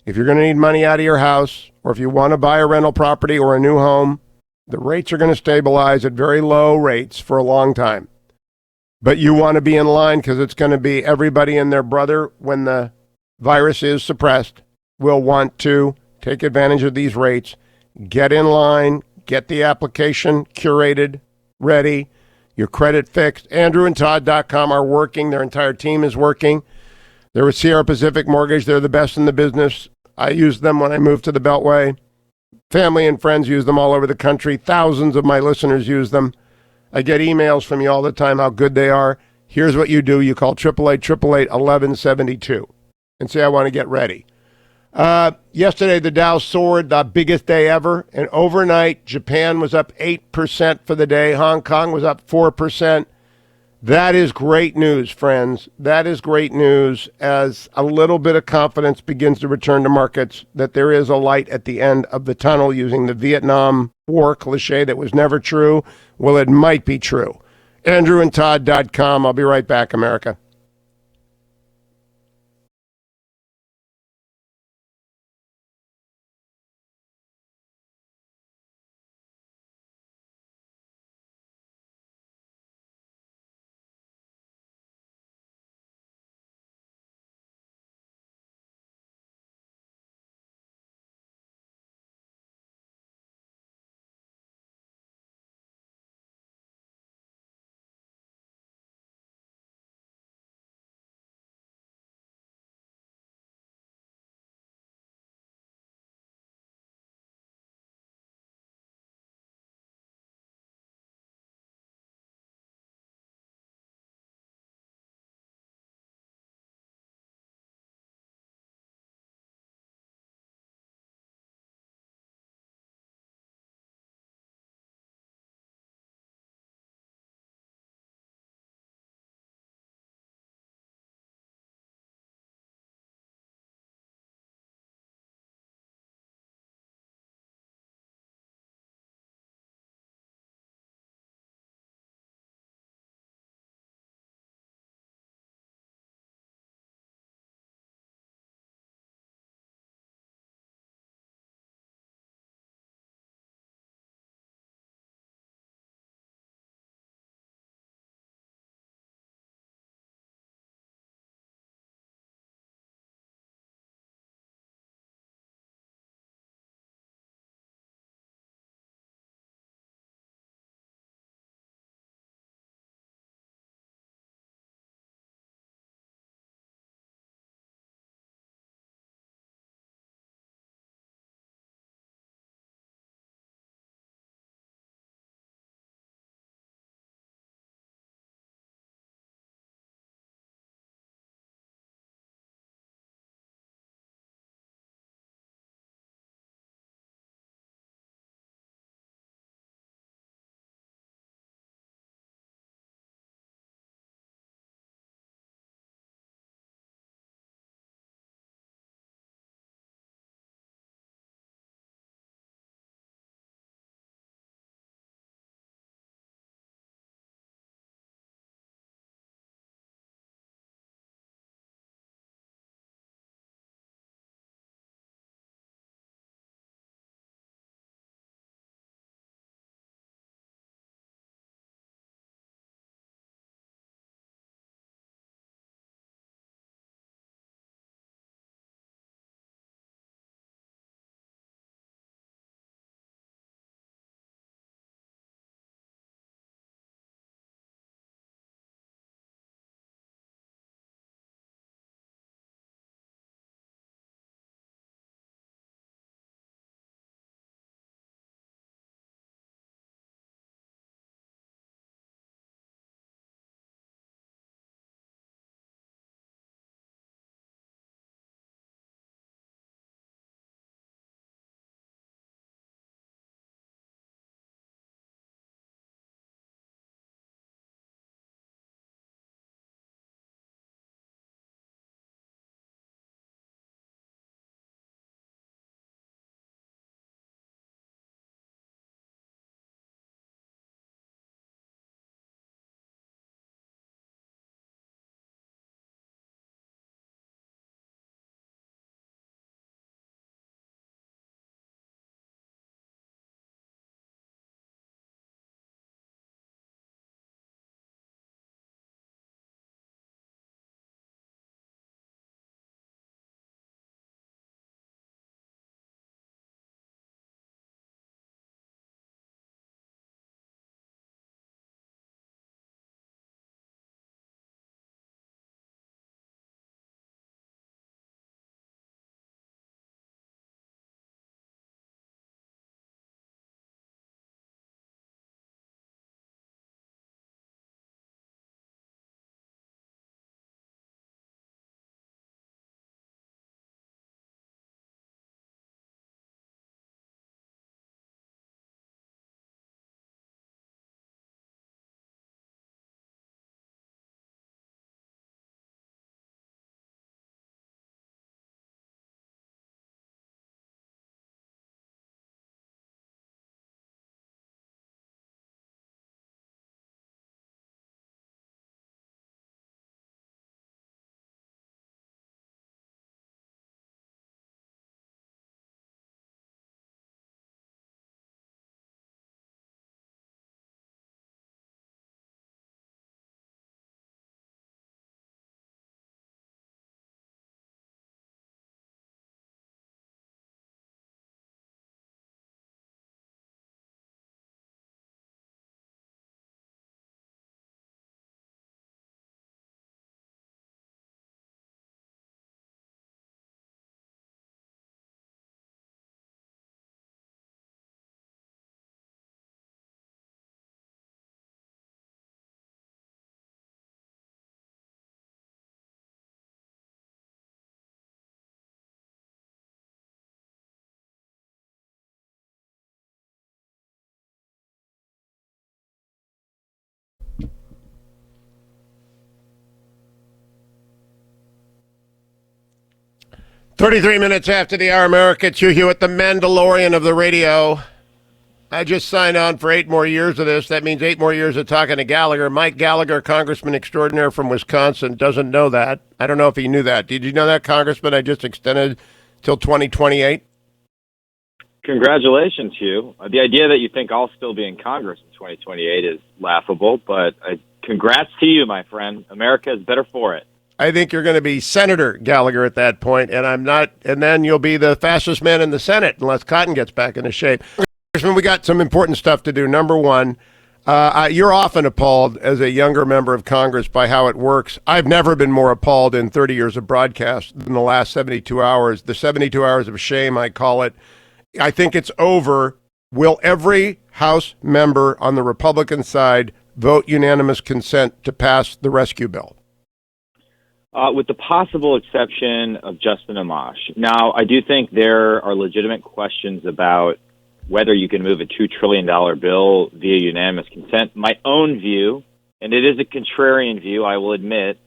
If you're going to need money out of your house, or if you want to buy a rental property or a new home, the rates are going to stabilize at very low rates for a long time. But you want to be in line because it's going to be everybody and their brother when the virus is suppressed will want to take advantage of these rates. Get in line, get the application curated, ready, your credit fixed. AndrewandTodd.com are working. Their entire team is working. They're with Sierra Pacific Mortgage. They're the best in the business. I used them when I moved to the Beltway. Family and friends use them all over the country. Thousands of my listeners use them. I get emails from you all the time how good they are. Here's what you do. You call 888-888-1172 and say, I want to get ready. Yesterday, the Dow soared, the biggest day ever. And overnight, Japan was up 8% for the day. Hong Kong was up 4%. That is great news, friends. That is great news as a little bit of confidence begins to return to markets that there is a light at the end of the tunnel, using the Vietnam War cliche that was never true. Well, it might be true. AndrewandTodd.com. I'll be right back, America. 33 minutes after the hour, America. It's Hugh Hewitt, the Mandalorian of the radio. I just signed on for 8 more years of this. That means 8 more years of talking to Gallagher. Mike Gallagher, Congressman extraordinaire from Wisconsin, doesn't know that. I don't know if he knew that. Did you know that, Congressman? I just extended till 2028. Congratulations, Hugh. The idea that you think I'll still be in Congress in 2028 is laughable, but congrats to you, my friend. America is better for it. I think you're going to be Senator Gallagher at that point, and I'm not. And then you'll be the fastest man in the Senate unless Cotton gets back into shape. Congressman, we got some important stuff to do. Number one, you're often appalled as a younger member of Congress by how it works. I've never been more appalled in 30 years of broadcast than the last 72 hours. The 72 hours of shame, I call it. I think it's over. Will every House member on the Republican side vote unanimous consent to pass the rescue bill? With the possible exception of Justin Amash. Now, I do think there are legitimate questions about whether you can move a $2 trillion bill via unanimous consent. My own view, and it is a contrarian view, I will admit,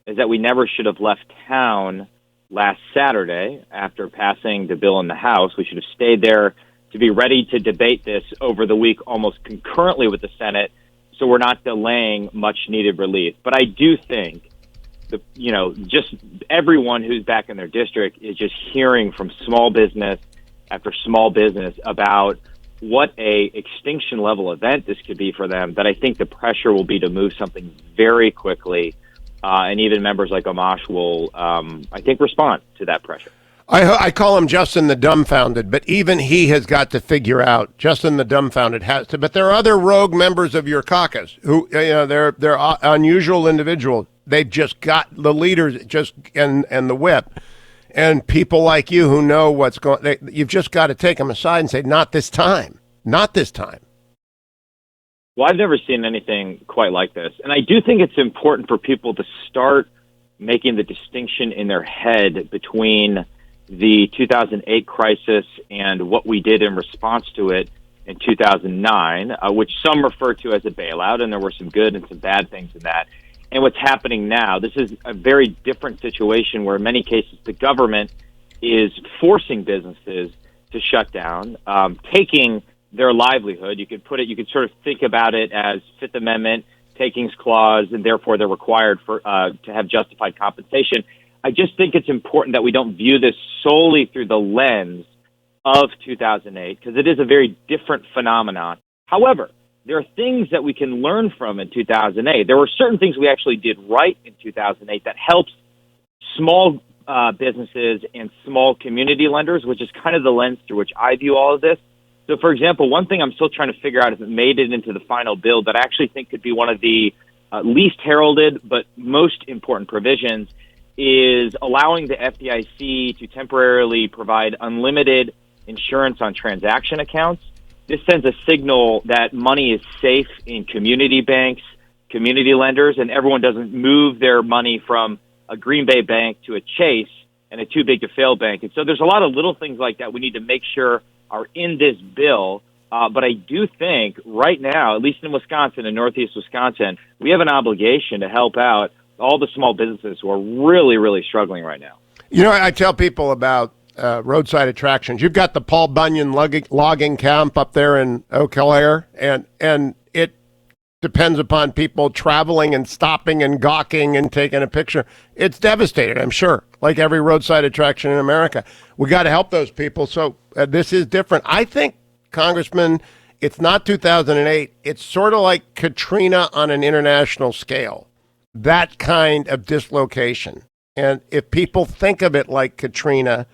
is that we never should have left town last Saturday after passing the bill in the House. We should have stayed there to be ready to debate this over the week almost concurrently with the Senate, so we're not delaying much needed relief. But I do think just everyone who's back in their district is just hearing from small business after small business about what a extinction level event this could be for them, that I think the pressure will be to move something very quickly. And even members like Amash will, I think, respond to that pressure. I call him Justin the Dumbfounded, but even he has got to figure out, Justin the Dumbfounded has to, but there are other rogue members of your caucus who, they're unusual individuals. They've just got the leaders and the whip, and people like you who know what's going. You've just got to take them aside and say, "Not this time, not this time." Well, I've never seen anything quite like this, and I do think it's important for people to start making the distinction in their head between the 2008 crisis and what we did in response to it in 2009, which some refer to as a bailout, and there were some good and some bad things in that. And what's happening now, this is a very different situation where in many cases the government is forcing businesses to shut down, taking their livelihood. You could sort of think about it as Fifth Amendment, takings clause, and therefore they're required to have justified compensation. I just think it's important that we don't view this solely through the lens of 2008, because it is a very different phenomenon. However, there are things that we can learn from in 2008. There were certain things we actually did right in 2008 that helped small businesses and small community lenders, which is kind of the lens through which I view all of this. So, for example, one thing I'm still trying to figure out if it made it into the final bill that I actually think could be one of the least heralded but most important provisions is allowing the FDIC to temporarily provide unlimited insurance on transaction accounts. This sends a signal that money is safe in community banks, community lenders, and everyone doesn't move their money from a Green Bay bank to a Chase and a too-big-to-fail bank. And so there's a lot of little things like that we need to make sure are in this bill. But I do think right now, at least in Wisconsin and Northeast Wisconsin, we have an obligation to help out all the small businesses who are really, really struggling right now. I tell people about roadside attractions. You've got the Paul Bunyan logging camp up there in Eau Claire, and it depends upon people traveling and stopping and gawking and taking a picture. It's devastated, I'm sure, like every roadside attraction in America. We got to help those people. So this is different. I think, Congressman, it's not 2008. It's sort of like Katrina on an international scale, that kind of dislocation. And if people think of it like Katrina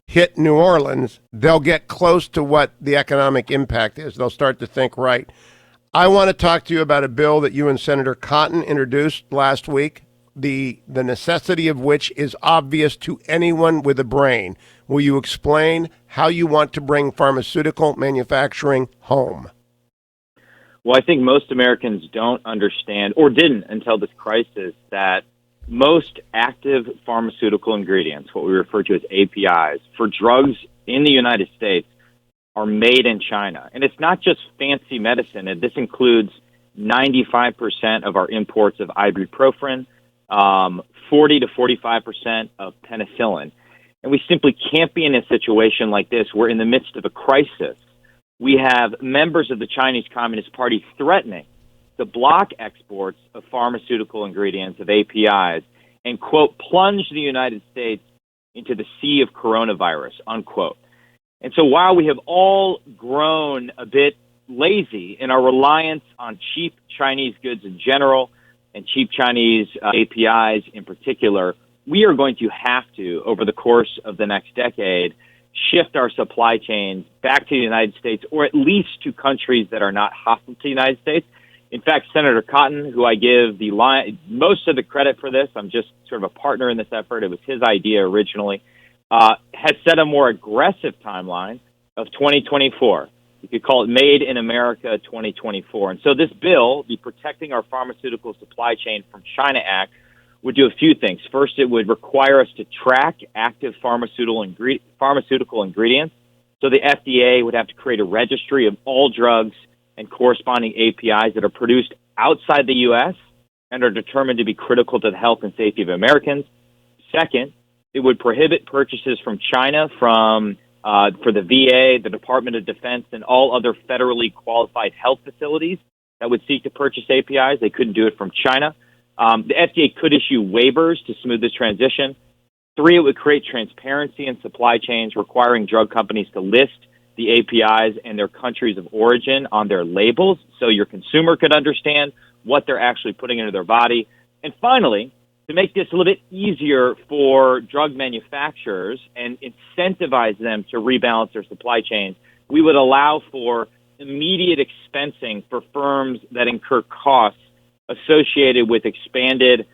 hit New Orleans, they'll get close to what the economic impact is. They'll start to think right. I want to talk to you about a bill that you and Senator Cotton introduced last week, the necessity of which is obvious to anyone with a brain. Will you explain how you want to bring pharmaceutical manufacturing home? Well, I think most Americans don't understand, or didn't until this crisis, that most active pharmaceutical ingredients, what we refer to as APIs, for drugs in the United States are made in China. And it's not just fancy medicine. This includes 95% of our imports of ibuprofen, 40 to 45% of penicillin. And we simply can't be in a situation like this where in the midst of a crisis, we have members of the Chinese Communist Party threatening to block exports of pharmaceutical ingredients, of APIs, and, quote, plunge the United States into the sea of coronavirus, unquote. And so while we have all grown a bit lazy in our reliance on cheap Chinese goods in general and cheap Chinese APIs in particular, we are going to have to, over the course of the next decade, shift our supply chains back to the United States, or at least to countries that are not hostile to the United States. In fact, Senator Cotton, who I give most of the credit for this, I'm just sort of a partner in this effort, it was his idea originally, has set a more aggressive timeline of 2024. You could call it Made in America 2024. And so this bill, the Protecting Our Pharmaceutical Supply Chain from China Act, would do a few things. First, it would require us to track active pharmaceutical ingredients. So the FDA would have to create a registry of all drugs and corresponding APIs that are produced outside the U.S. and are determined to be critical to the health and safety of Americans. Second, it would prohibit purchases from China for the VA, the Department of Defense, and all other federally qualified health facilities that would seek to purchase APIs. They couldn't do it from China. The FDA could issue waivers to smooth this transition. 3, it would create transparency in supply chains, requiring drug companies to list the APIs and their countries of origin on their labels so your consumer could understand what they're actually putting into their body. And finally, to make this a little bit easier for drug manufacturers and incentivize them to rebalance their supply chains, we would allow for immediate expensing for firms that incur costs associated with expanded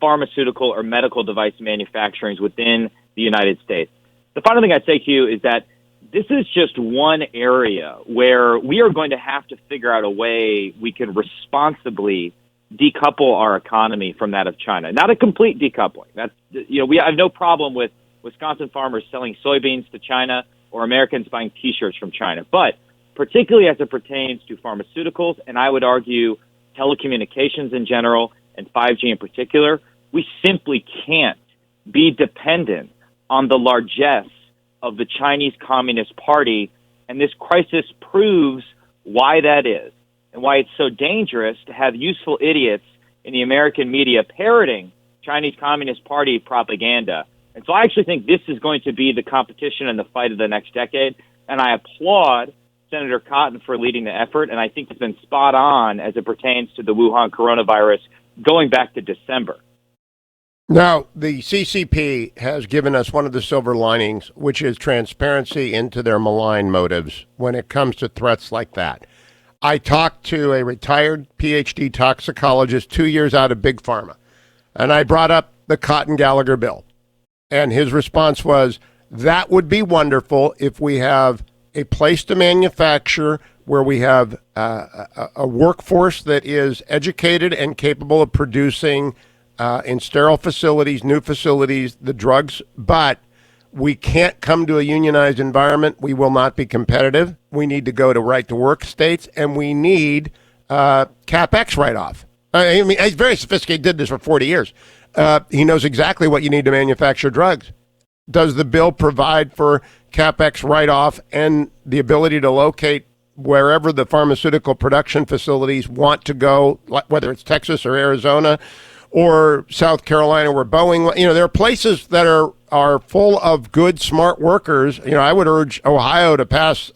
pharmaceutical or medical device manufacturing within the United States. The final thing I'd say to you is that this is just one area where we are going to have to figure out a way we can responsibly decouple our economy from that of China. Not a complete decoupling. I have no problem with Wisconsin farmers selling soybeans to China or Americans buying T-shirts from China. But particularly as it pertains to pharmaceuticals, and I would argue telecommunications in general and 5G in particular, we simply can't be dependent on the largesse of the Chinese Communist Party. And this crisis proves why that is and why it's so dangerous to have useful idiots in the American media parroting Chinese Communist Party propaganda. And so I actually think this is going to be the competition and the fight of the next decade. And I applaud Senator Cotton for leading the effort, and I think it's been spot on as it pertains to the Wuhan coronavirus going back to December. Now, the CCP has given us one of the silver linings, which is transparency into their malign motives when it comes to threats like that. I talked to a retired PhD toxicologist 2 years out of Big Pharma, and I brought up the Cotton-Gallagher bill. And his response was, that would be wonderful if we have a place to manufacture where we have a workforce that is educated and capable of producing in sterile facilities, new facilities, the drugs, but we can't come to a unionized environment. We will not be competitive. We need to go to right-to-work states, and we need CapEx write-off. I mean, he's very sophisticated, did this for 40 years. He knows exactly what you need to manufacture drugs. Does the bill provide for CapEx write-off and the ability to locate wherever the pharmaceutical production facilities want to go, whether it's Texas or Arizona or South Carolina where Boeing, there are places that are full of good, smart workers. I would urge Ohio to pass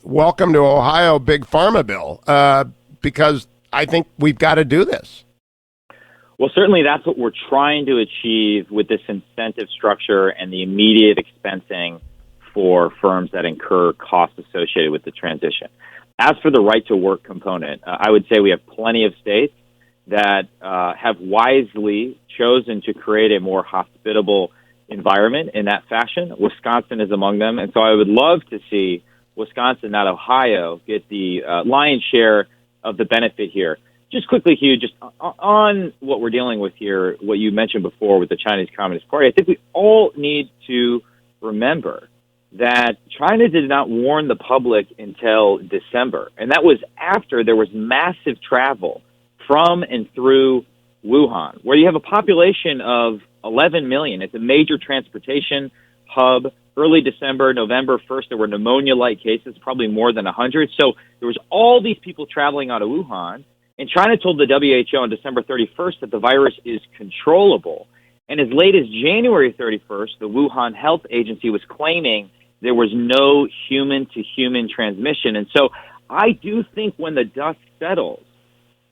Welcome to Ohio Big Pharma bill because I think we've got to do this. Well, certainly that's what we're trying to achieve with this incentive structure and the immediate expensing for firms that incur costs associated with the transition. As for the right to work component, I would say we have plenty of states that have wisely chosen to create a more hospitable environment in that fashion. Wisconsin is among them. And so I would love to see Wisconsin, not Ohio, get the lion's share of the benefit here. Just quickly, Hugh, just on what we're dealing with here, what you mentioned before with the Chinese Communist Party, I think we all need to remember that China did not warn the public until December. And that was after there was massive travel from and through Wuhan, where you have a population of 11 million. It's a major transportation hub. Early December, November 1st, there were pneumonia-like cases, probably more than 100. So there was all these people traveling out of Wuhan, and China told the WHO on December 31st that the virus is controllable. And as late as January 31st, the Wuhan Health Agency was claiming there was no human-to-human transmission. And so I do think when the dust settles,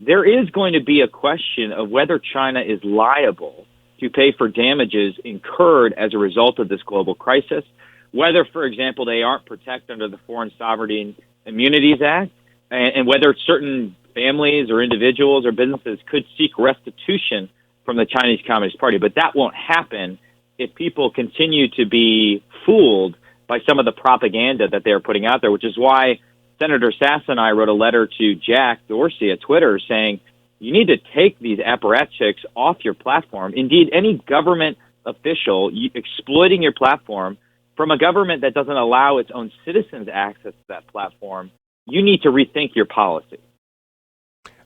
there is going to be a question of whether China is liable to pay for damages incurred as a result of this global crisis, whether, for example, they aren't protected under the Foreign Sovereign Immunities Act, and whether certain families or individuals or businesses could seek restitution from the Chinese Communist Party. But that won't happen if people continue to be fooled by some of the propaganda that they're putting out there, which is why Senator Sass and I wrote a letter to Jack Dorsey at Twitter saying, you need to take these apparatchiks off your platform. Indeed, any government official exploiting your platform from a government that doesn't allow its own citizens access to that platform, you need to rethink your policy.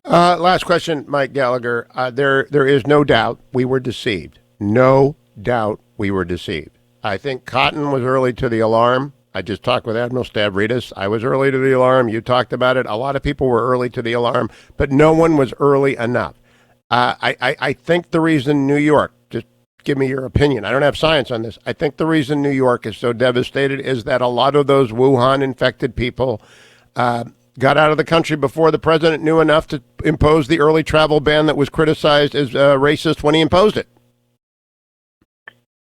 Last question, Mike Gallagher. There is no doubt we were deceived. No doubt we were deceived. I think Cotton was early to the alarm. I just talked with Admiral Stavridis. I was early to the alarm. You talked about it. A lot of people were early to the alarm, but no one was early enough. I think the reason New York, just give me your opinion. I don't have science on this. I think the reason New York is so devastated is that a lot of those Wuhan infected people got out of the country before the president knew enough to impose the early travel ban that was criticized as racist when he imposed it.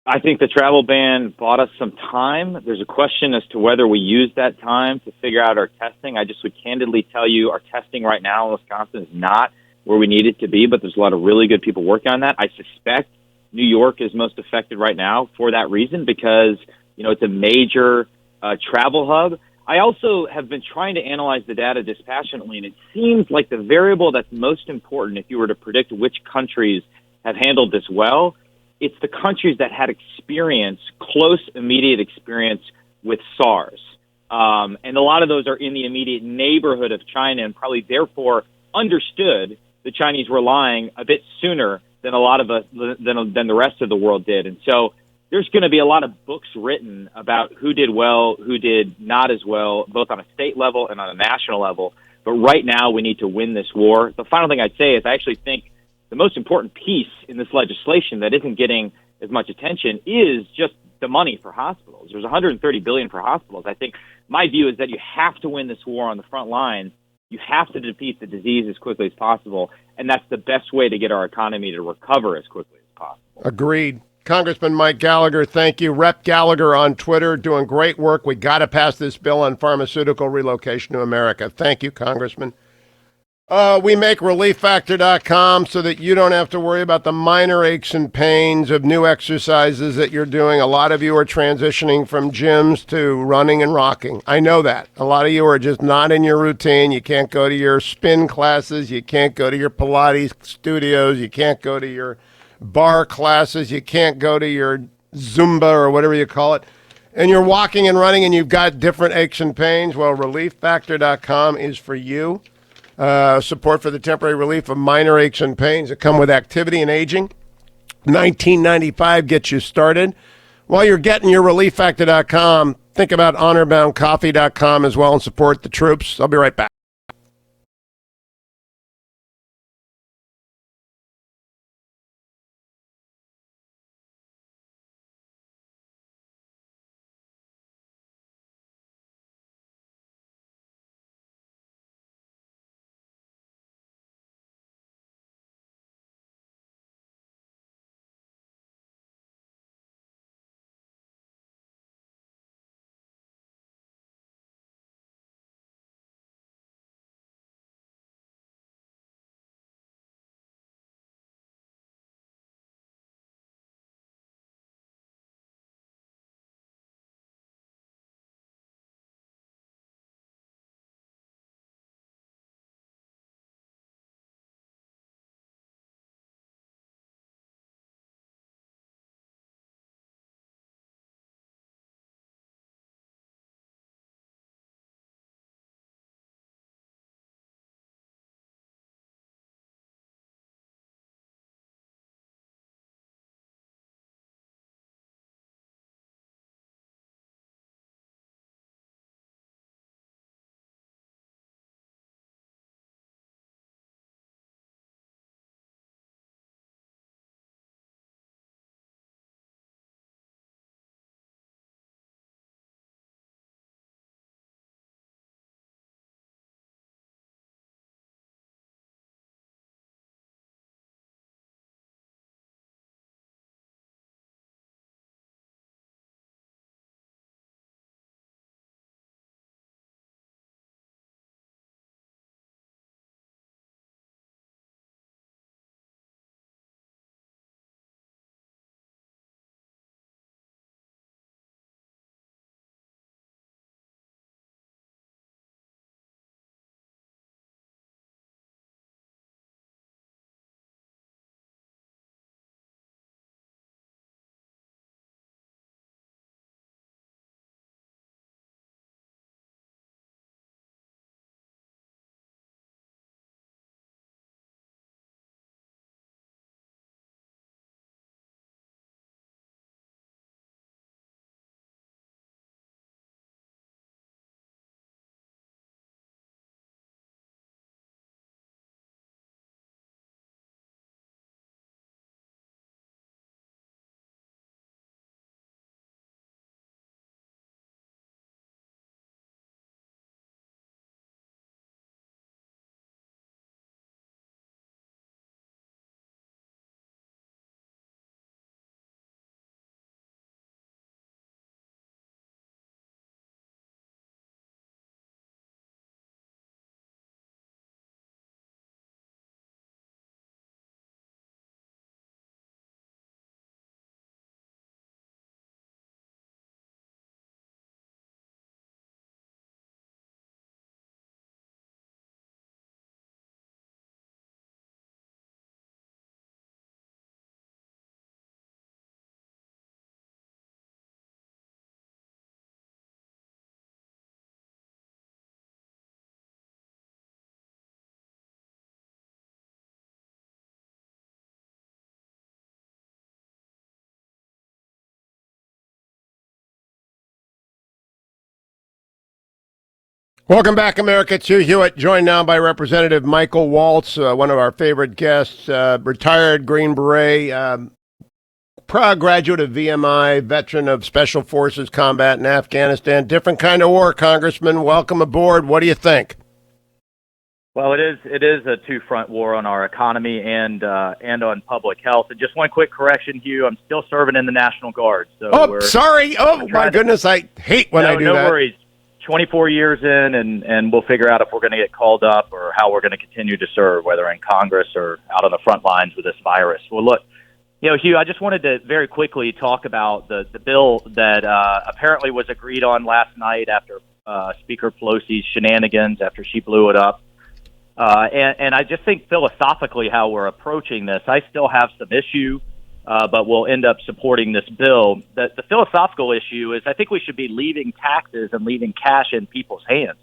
I think the travel ban bought us some time. There's a question as to whether we use that time to figure out our testing. I just would candidly tell you our testing right now in Wisconsin is not where we need it to be, but there's a lot of really good people working on that. I suspect New York is most affected right now for that reason because, you know, it's a major travel hub. I also have been trying to analyze the data dispassionately, and it seems like the variable that's most important if you were to predict which countries have handled this well, it's the countries that had experience, close, immediate experience with SARS. And a lot of those are in the immediate neighborhood of China and probably therefore understood the Chinese were lying a bit sooner than a lot of us, than the rest of the world did. And so there's going to be a lot of books written about who did well, who did not as well, both on a state level and on a national level. But right now we need to win this war. The final thing I'd say is I actually think the most important piece in this legislation that isn't getting as much attention is just the money for hospitals. There's $130 billion for hospitals. I think my view is that you have to win this war on the front line. You have to defeat the disease as quickly as possible, and that's the best way to get our economy to recover as quickly as possible. Agreed. Congressman Mike Gallagher, thank you. Rep Gallagher on Twitter, doing great work. We got to pass this bill on pharmaceutical relocation to America. Thank you, Congressman. We make ReliefFactor.com so that you don't have to worry about the minor aches and pains of new exercises that you're doing. A lot of you are transitioning from gyms to running and rocking. I know that. A lot of you are just not in your routine. You can't go to your spin classes. You can't go to your Pilates studios. You can't go to your bar classes. You can't go to your Zumba or whatever you call it. And you're walking and running and you've got different aches and pains. Well, ReliefFactor.com is for you. Support for the temporary relief of minor aches and pains that come with activity and aging. $19.95 gets you started. While you're getting your ReliefFactor.com, think about HonorBoundCoffee.com as well and support the troops. I'll be right back. Welcome back, America. It's Hugh Hewitt, joined now by Representative Michael Waltz, one of our favorite guests, retired Green Beret, proud graduate of VMI, veteran of Special Forces combat in Afghanistan. Different kind of war, Congressman. Welcome aboard. What do you think? Well, it is a two-front war on our economy and on public health. And just one quick correction, Hugh. I'm still serving in the National Guard. So sorry. Oh, my goodness. I hate when I do that. No worries. 24 years in, and we'll figure out if we're going to get called up or how we're going to continue to serve, whether in Congress or out on the front lines with this virus. Well, look, Hugh, I just wanted to very quickly talk about the bill that apparently was agreed on last night after Speaker Pelosi's shenanigans, after she blew it up. And I just think philosophically how we're approaching this, I still have some issue, but we'll end up supporting this bill. The philosophical issue is I think we should be leaving taxes and leaving cash in people's hands.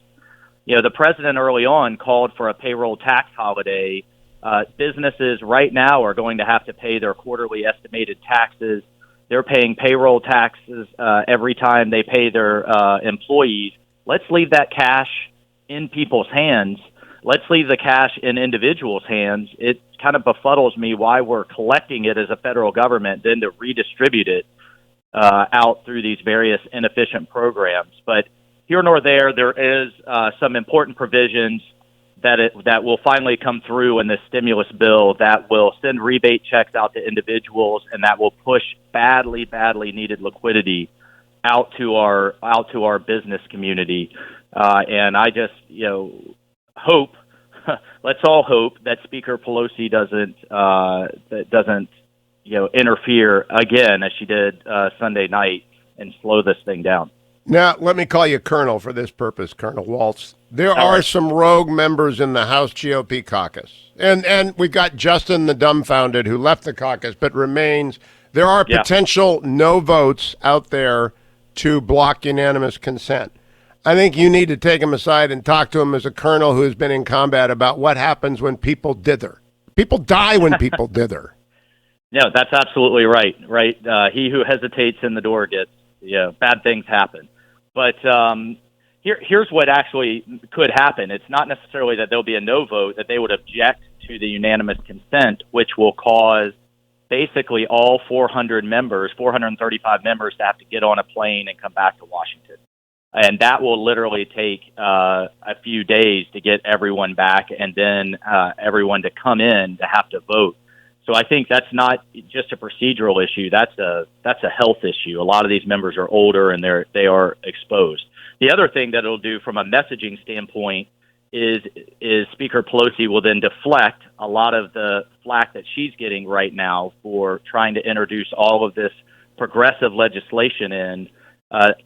The president early on called for a payroll tax holiday. Businesses right now are going to have to pay their quarterly estimated taxes. They're paying payroll taxes every time they pay their employees. Let's leave that cash in people's hands. Let's leave the cash in individuals' hands. It kind of befuddles me why we're collecting it as a federal government, then to redistribute it out through these various inefficient programs. But here nor there is some important provisions that will finally come through in this stimulus bill that will send rebate checks out to individuals, and that will push badly needed liquidity out to our business community. And I just hope, let's all hope that Speaker Pelosi doesn't interfere again as she did Sunday night and slow this thing down. Now, let me call you Colonel for this purpose, Colonel Waltz. There are some rogue members in the House GOP caucus. And we've got Justin the Dumbfounded who left the caucus but remains. There are potential no votes out there to block unanimous consent. I think you need to take him aside and talk to him as a colonel who has been in combat about what happens when people dither. People die when people dither. No, that's absolutely right. Right. He who hesitates in the door gets, bad things happen. But here's what actually could happen. It's not necessarily that there'll be a no vote, that they would object to the unanimous consent, which will cause basically all 435 members to have to get on a plane and come back to Washington. And that will literally take a few days to get everyone back and then everyone to come in to have to vote. So I think that's not just a procedural issue. That's a health issue. A lot of these members are older and they are exposed. The other thing that it'll do from a messaging standpoint is Speaker Pelosi will then deflect a lot of the flack that she's getting right now for trying to introduce all of this progressive legislation in,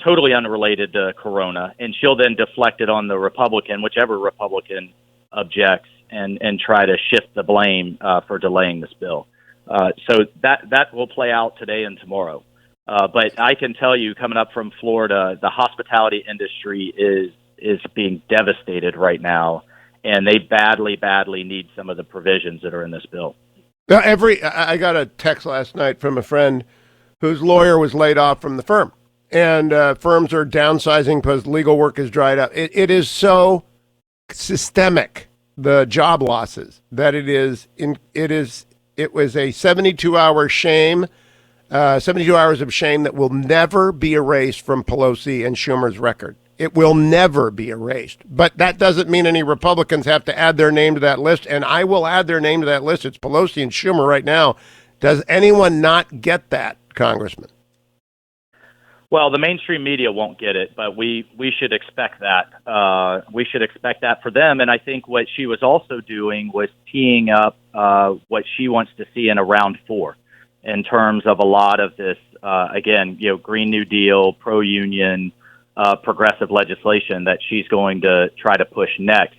totally unrelated to Corona, and she'll then deflect it on the Republican, whichever Republican objects, and try to shift the blame for delaying this bill. So that will play out today and tomorrow. But I can tell you, coming up from Florida, the hospitality industry is being devastated right now, and they badly need some of the provisions that are in this bill. Now, I got a text last night from a friend whose lawyer was laid off from the firm, and firms are downsizing because legal work is dried up. It is so systemic, the job losses, that it was a 72-hour shame, 72 hours of shame that will never be erased from Pelosi and Schumer's record. It will never be erased. But that doesn't mean any Republicans have to add their name to that list, and I will add their name to that list. It's Pelosi and Schumer right now. Does anyone not get that, Congressman? Well, the mainstream media won't get it, but we should expect that. We should expect that for them. And I think what she was also doing was teeing up what she wants to see in a round 4 in terms of a lot of this, again, Green New Deal, pro-union, progressive legislation that she's going to try to push next.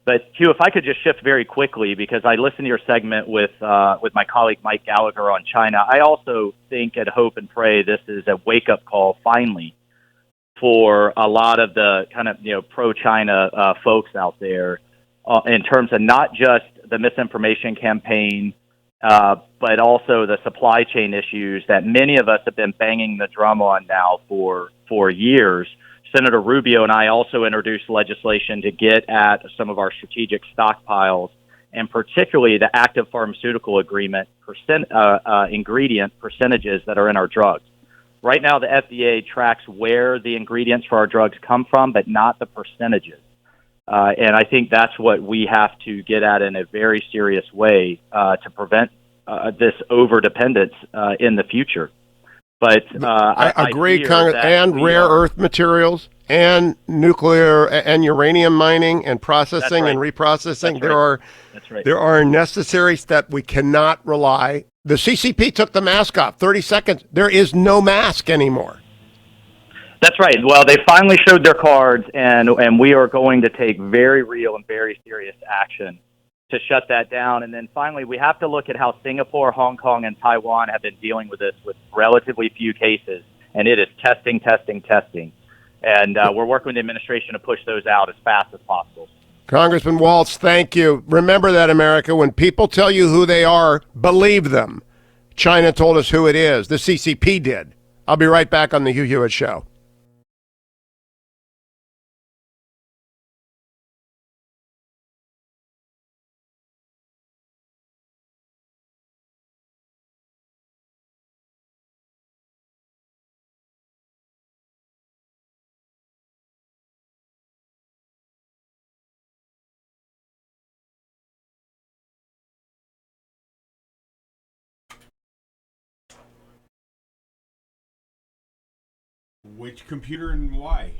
But Hugh, if I could just shift very quickly, because I listened to your segment with my colleague Mike Gallagher on China. I also think and hope and pray this is a wake-up call finally for a lot of the kind of pro-China folks out there in terms of not just the misinformation campaign, but also the supply chain issues that many of us have been banging the drum on now for years. Senator Rubio and I also introduced legislation to get at some of our strategic stockpiles, and particularly the active pharmaceutical ingredient percentages that are in our drugs. Right now, the FDA tracks where the ingredients for our drugs come from, but not the percentages. And I think that's what we have to get at in a very serious way to prevent this over-dependence in the future. But I agree, fear Congress, that and we rare are- earth materials and nuclear and uranium mining and processing That's and right. reprocessing. That's That's right. There are necessary steps. We cannot rely. The CCP took the mask off. 30 seconds. There is no mask anymore. That's right. Well, they finally showed their cards, and we are going to take very real and very serious action to shut that down. And then finally, we have to look at how Singapore, Hong Kong, and Taiwan have been dealing with this with relatively few cases, and it is testing, testing, testing. And we're working with the administration to push those out as fast as possible. Congressman Waltz, thank you. Remember that, America. When people tell you who they are, believe them. China told us who it is. The CCP did. I'll be right back on the Hugh Hewitt Show. Which computer and why?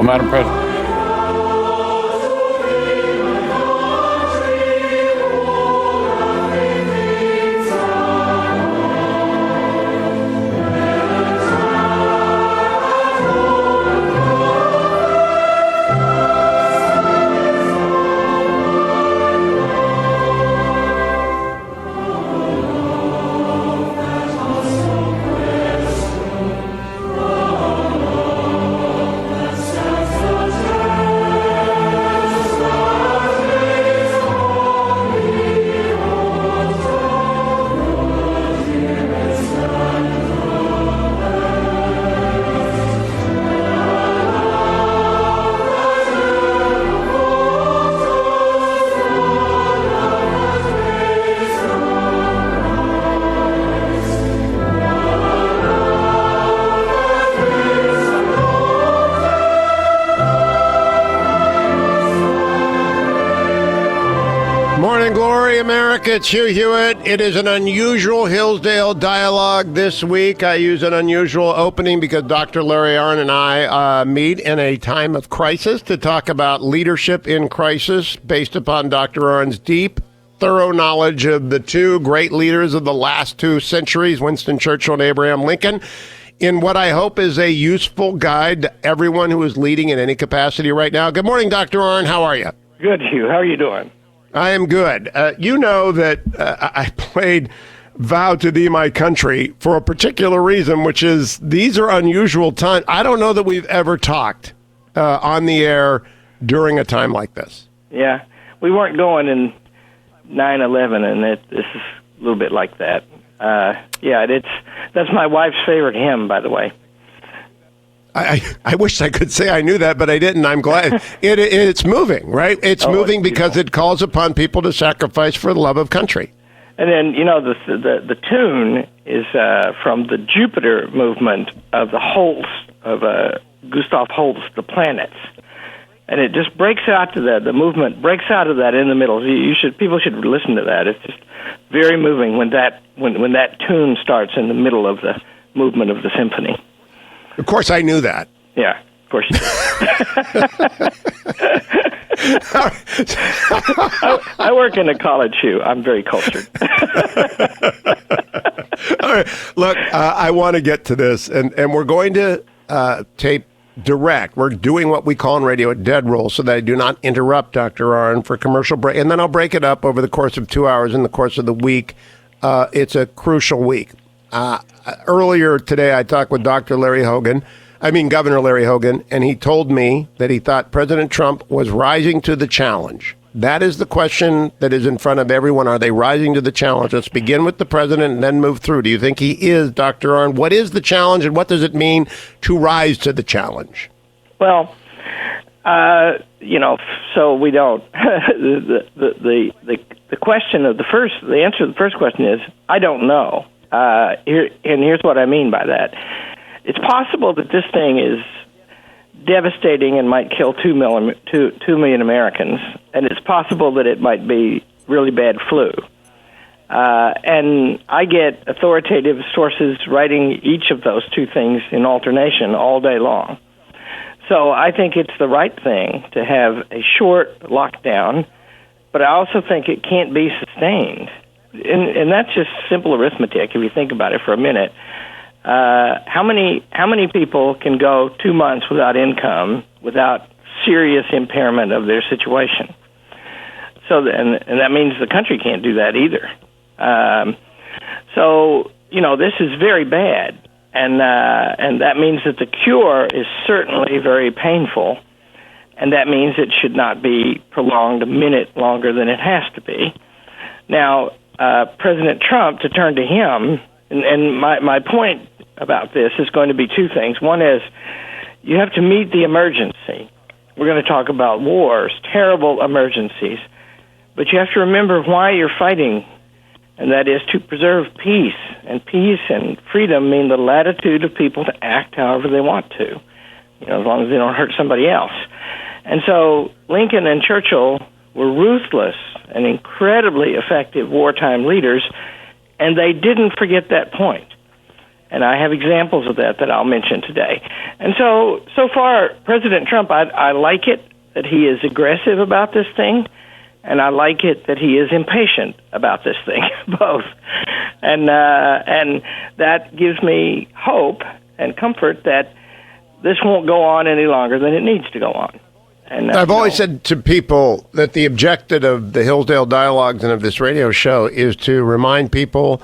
Well, Madam President. Morning glory, America. It's Hugh Hewitt. It is an unusual Hillsdale dialogue this week. I use an unusual opening because Dr. Larry Arnn and I meet in a time of crisis to talk about leadership in crisis based upon Dr. Arnn's deep, thorough knowledge of the two great leaders of the last 2 centuries, Winston Churchill and Abraham Lincoln, in what I hope is a useful guide to everyone who is leading in any capacity right now. Good morning, Dr. Arnn. How are you? Good, Hugh. How are you doing? I am good. You know that I played Vow to Thee My Country for a particular reason, which is these are unusual times. I don't know that we've ever talked on the air during a time like this. Yeah. We weren't going in 9/11, and this is a little bit like that. That's my wife's favorite hymn, by the way. I wish I could say I knew that, but I didn't. I'm glad. It's moving, right? It's moving because it calls upon people to sacrifice for the love of country. And then, you know, the tune is from the Jupiter movement of the Holst, of Gustav Holst, The Planets. And it just breaks out to that. The movement breaks out of that in the middle. People should listen to that. It's just very moving when that tune starts in the middle of the movement of the symphony. Of course, I knew that. Yeah, of course you did. I work in a college, Hugh. I'm very cultured. All right. Look, I want to get to this, and we're going to tape direct. We're doing what we call in radio a dead roll so that I do not interrupt Dr. Arnn for commercial break, and then I'll break it up over the course of 2 hours in the course of the week. It's a crucial week. Earlier today, I talked with Governor Larry Hogan, and he told me that he thought President Trump was rising to the challenge. That is the question that is in front of everyone. Are they rising to the challenge? Let's begin with the president and then move through. Do you think he is, Dr. Arnn? What is the challenge, and what does it mean to rise to the challenge? Well, so we don't. The question of the answer to the first question is, I don't know. Here's what I mean by that. It's possible that this thing is devastating and might kill 2 million Americans, and it's possible that it might be really bad flu. And I get authoritative sources writing each of those 2 things in alternation all day long. So I think it's the right thing to have a short lockdown, but I also think it can't be sustained. And that's just simple arithmetic if you think about it for a minute. How many people can go 2 months without income, without serious impairment of their situation? So, and that means the country can't do that either. This is very bad, and that means that the cure is certainly very painful, and that means it should not be prolonged a minute longer than it has to be. Now, President Trump, to turn to him, and my point about this is going to be 2 things. One is you have to meet the emergency. We're going to talk about wars, terrible emergencies, but you have to remember why you're fighting, and that is to preserve peace. And peace and freedom mean the latitude of people to act however they want to, as long as they don't hurt somebody else. And so Lincoln and Churchill were ruthless and incredibly effective wartime leaders, and they didn't forget that point. And I have examples of that I'll mention today. And so far, President Trump, I like it that he is aggressive about this thing, and I like it that he is impatient about this thing, both. And that gives me hope and comfort that this won't go on any longer than it needs to go on. And I've always said to people that the objective of the Hillsdale Dialogues and of this radio show is to remind people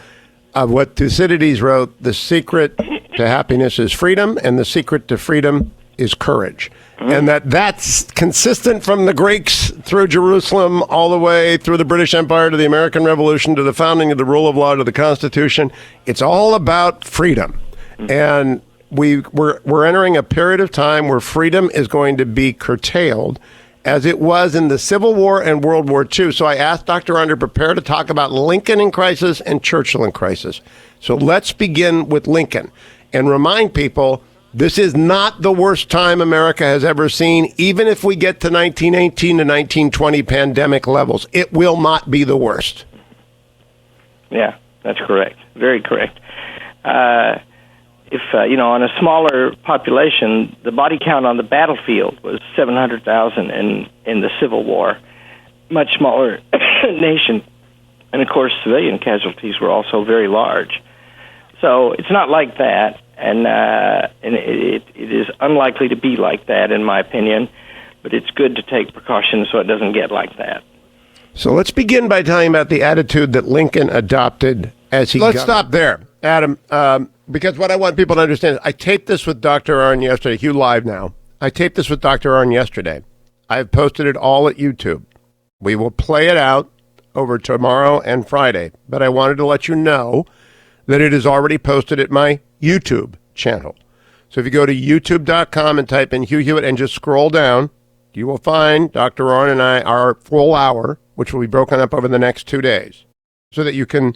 of what Thucydides wrote: the secret to happiness is freedom, and the secret to freedom is courage. And that's consistent from the Greeks through Jerusalem, all the way through the British Empire to the American Revolution, to the founding of the rule of law, to the Constitution. It's all about freedom. And we're entering a period of time where freedom is going to be curtailed, as it was in the Civil War and World War II. So I asked Dr. Arnn to prepare to talk about Lincoln in crisis and Churchill in crisis. So let's begin with Lincoln and remind people this is not the worst time America has ever seen. Even if we get to 1918 to 1920 pandemic levels, it will not be the worst. Yeah, that's correct. Very correct. If on a smaller population, the body count on the battlefield was 700,000 in the Civil War, much smaller nation, and of course civilian casualties were also very large. So it's not like that, and it is unlikely to be like that, in my opinion. But it's good to take precautions so it doesn't get like that. So let's begin by talking about the attitude that Lincoln adopted as he. Let's stop there, Adam. Because what I want people to understand is I taped this with Dr. Arnn yesterday. Hugh Live now. I taped this with Dr. Arnn yesterday. I've posted it all at YouTube. We will play it out over tomorrow and Friday. But I wanted to let you know that it is already posted at my YouTube channel. So if you go to youtube.com and type in Hugh Hewitt and just scroll down, you will find Dr. Arnn and I, our full hour, which will be broken up over the next 2 days, so that you can,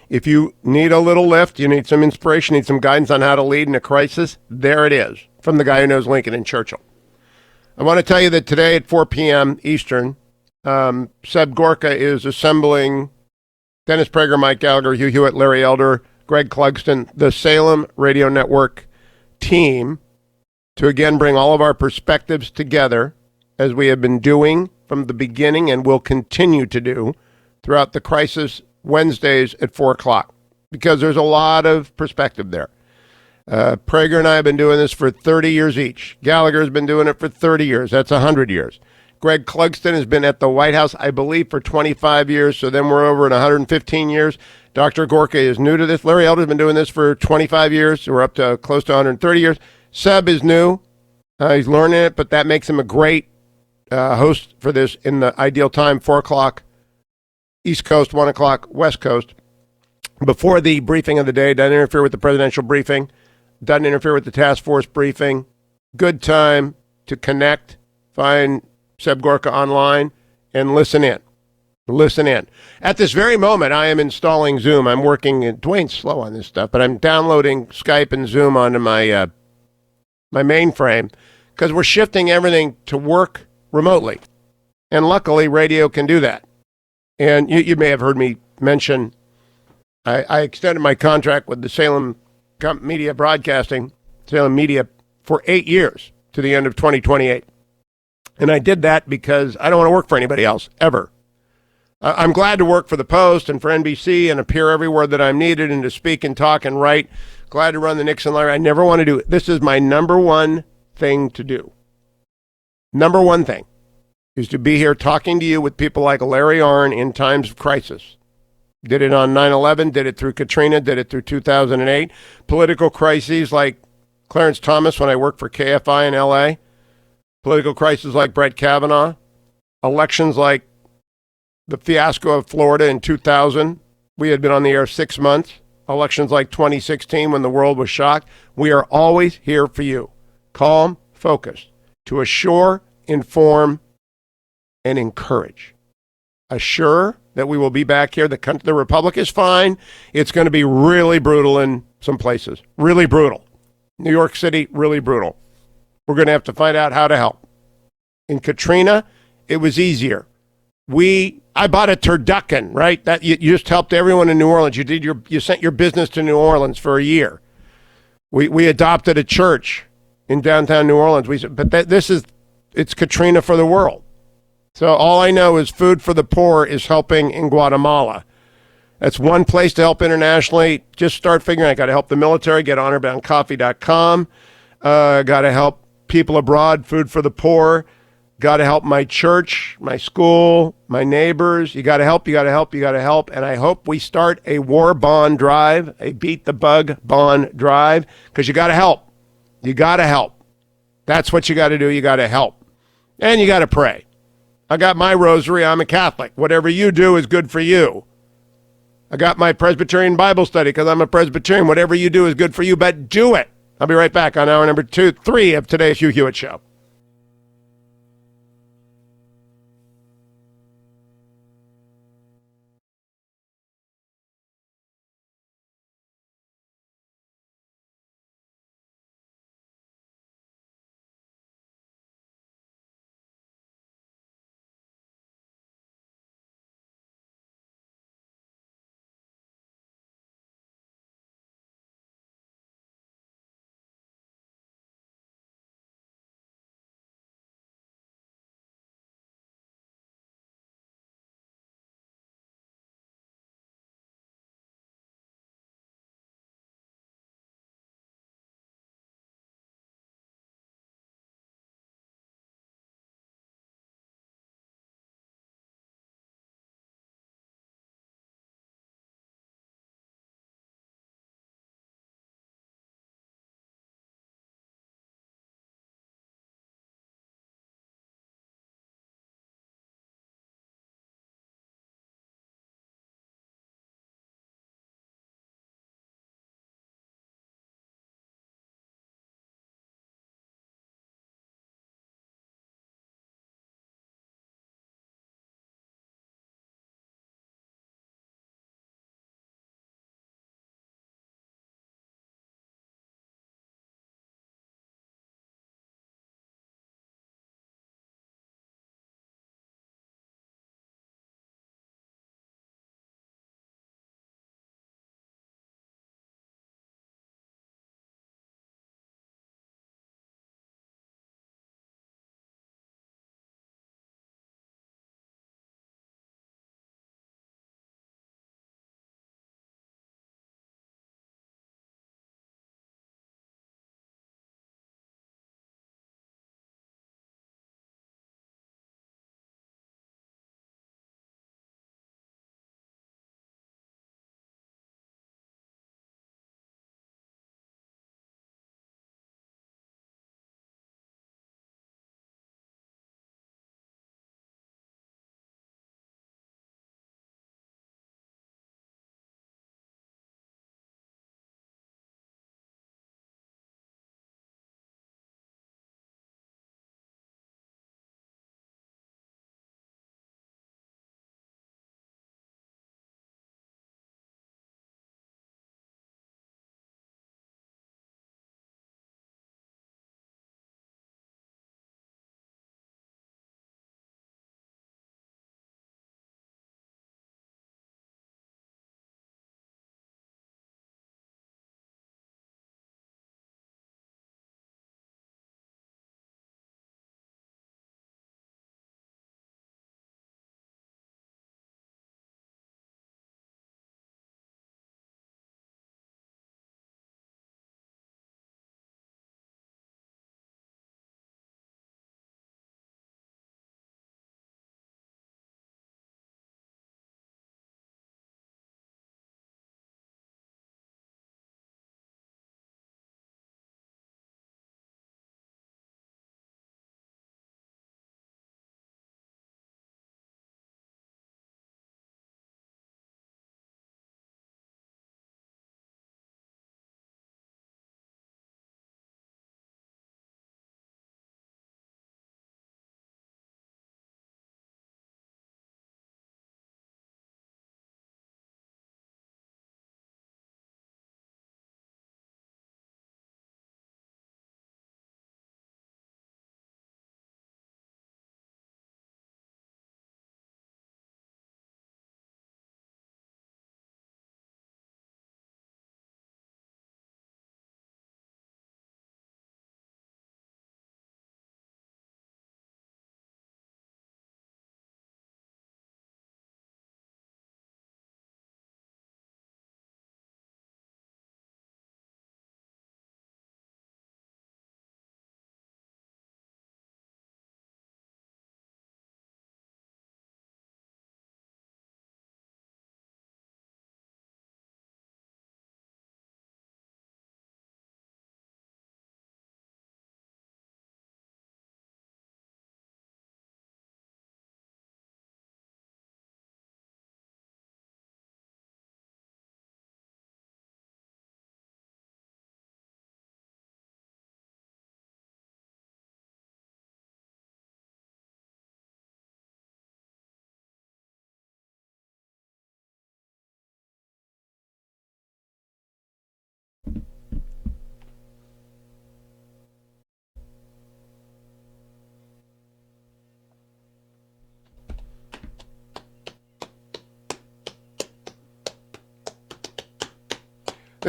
if you need a little lift, you need some inspiration, need some guidance on how to lead in a crisis, there it is, from the guy who knows Lincoln and Churchill. I want to tell you that today at 4 p.m. Eastern, Seb Gorka is assembling Dennis Prager, Mike Gallagher, Hugh Hewitt, Larry Elder, Greg Clugston, the Salem Radio Network team, to again bring all of our perspectives together, as we have been doing from the beginning and will continue to do throughout the crisis Wednesdays at 4 o'clock, because there's a lot of perspective there. Prager and I have been doing this for 30 years each. Gallagher has been doing it for 30 years. That's 100 years. Greg Clugston has been at the White House, I believe, for 25 years, so then we're over at 115 years. Dr. Gorka is new to this. Larry Elder's been doing this for 25 years, so we're up to close to 130 years. Seb is new. He's learning it, but that makes him a great host for this in the ideal time, 4 o'clock East Coast, 1 o'clock West Coast. Before the briefing of the day, doesn't interfere with the presidential briefing, doesn't interfere with the task force briefing. Good time to connect, find Seb Gorka online, and listen in. Listen in. At this very moment, I am installing Zoom. I'm working, Dwayne's slow on this stuff, but I'm downloading Skype and Zoom onto my my mainframe, because we're shifting everything to work remotely. And luckily, radio can do that. And you may have heard me mention, I extended my contract with the Salem Media Broadcasting, Salem Media, for 8 years to the end of 2028. And I did that because I don't want to work for anybody else, ever. I'm glad to work for the Post and for NBC and appear everywhere that I'm needed and to speak and talk and write. Glad to run the Nixon Library. I never want to do it. This is my number one thing to do. Number one thing is to be here talking to you with people like Larry Arnn in times of crisis. Did it on 9/11, did it through Katrina, did it through 2008. Political crises like Clarence Thomas when I worked for KFI in L.A. Political crises like Brett Kavanaugh. Elections like the fiasco of Florida in 2000. We had been on the air 6 months. Elections like 2016 when the world was shocked. We are always here for you. Calm, focused, to assure, inform, and encourage. Assure that we will be back here. The Republic is fine. It's going to be really brutal in some places. Really brutal. New York City, really brutal. We're going to have to find out how to help. In Katrina, it was easier. I bought a turducken, right? That you just helped everyone in New Orleans. You sent your business to New Orleans for a year. We adopted a church in downtown New Orleans. It's Katrina for the world. So all I know is Food for the Poor is helping in Guatemala. That's one place to help internationally. Just start figuring out. Got to help the military. Get honorboundcoffee.com. Got to help people abroad. Food for the Poor. Got to help my church, my school, my neighbors. You got to help. You got to help. You got to help. And I hope we start a war bond drive, a beat the bug bond drive, because you got to help. You got to help. That's what you got to do. You got to help. And you got to pray. I got my rosary. I'm a Catholic. Whatever you do is good for you. I got my Presbyterian Bible study because I'm a Presbyterian. Whatever you do is good for you, but do it. I'll be right back on hour number 3 of today's Hugh Hewitt Show.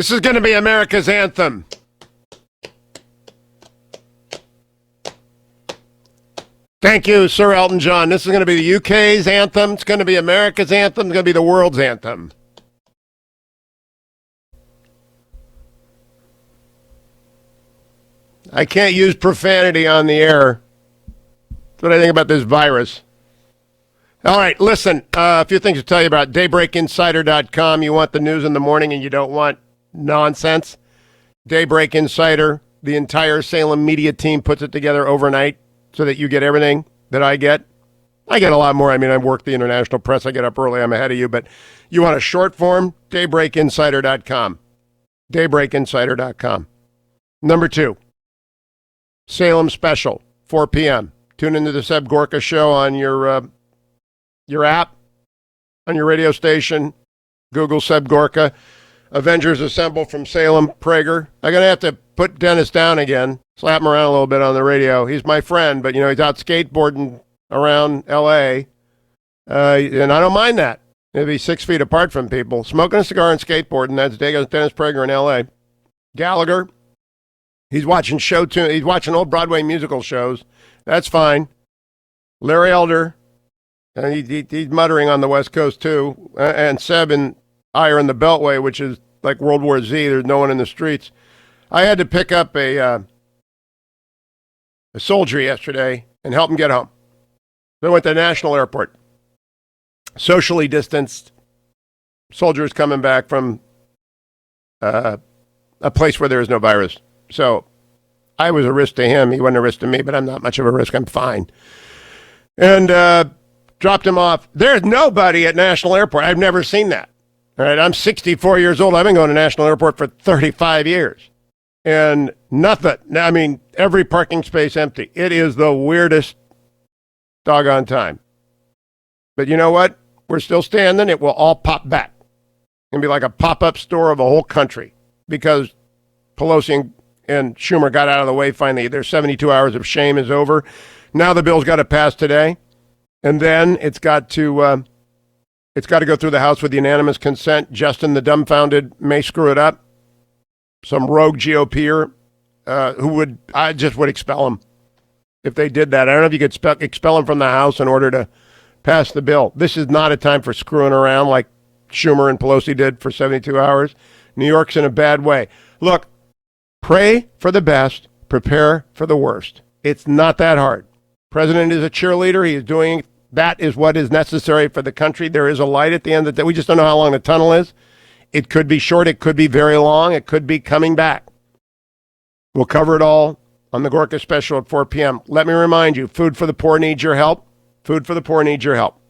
This is going to be America's anthem. Thank you, Sir Elton John. This is going to be the UK's anthem. It's going to be America's anthem. It's going to be the world's anthem. I can't use profanity on the air. That's what I think about this virus. All right, listen, a few things to tell you about. DaybreakInsider.com. You want the news in the morning and you don't want nonsense. Daybreak Insider, the entire Salem media team puts it together overnight so that you get everything that I get. I get a lot more. I mean, I work the international press. I get up early. I'm ahead of you. But you want a short form? DaybreakInsider.com. DaybreakInsider.com. Number 2, Salem Special, 4 p.m. Tune into the Seb Gorka Show on your app, on your radio station. Google Seb Gorka. Avengers Assemble from Salem, Prager. I'm going to have to put Dennis down again, slap him around a little bit on the radio. He's my friend, but, he's out skateboarding around L.A., and I don't mind that. Maybe 6 feet apart from people. Smoking a cigar and skateboarding, that's Dennis Prager in L.A. Gallagher, he's watching he's watching old Broadway musical shows. That's fine. Larry Elder, and he's muttering on the West Coast, too. And Seb and I are in the Beltway, which is like World War Z. There's no one in the streets. I had to pick up a soldier yesterday and help him get home. So I went to the National Airport. Socially distanced soldiers coming back from a place where there is no virus. So I was a risk to him. He wasn't a risk to me, but I'm not much of a risk. I'm fine. And dropped him off. There's nobody at National Airport. I've never seen that. All right, I'm 64 years old. I've been going to National Airport for 35 years. And nothing. I mean, every parking space empty. It is the weirdest doggone time. But you know what? We're still standing. It will all pop back. It'll be like a pop-up store of a whole country because Pelosi and Schumer got out of the way finally. Their 72 hours of shame is over. Now the bill's got to pass today. And then it's got to go through the House with unanimous consent. Justin, the dumbfounded, may screw it up. Some rogue GOPer I just would expel him if they did that. I don't know if you could expel him from the House in order to pass the bill. This is not a time for screwing around like Schumer and Pelosi did for 72 hours. New York's in a bad way. Look, pray for the best, prepare for the worst. It's not that hard. President is a cheerleader. He is doing that is what is necessary for the country. There is a light at the end of the day. We just don't know how long the tunnel is. It could be short. It could be very long. It could be coming back. We'll cover it all on the Gorka Special at 4 p.m. Let me remind you, Food for the Poor needs your help. Food for the Poor needs your help.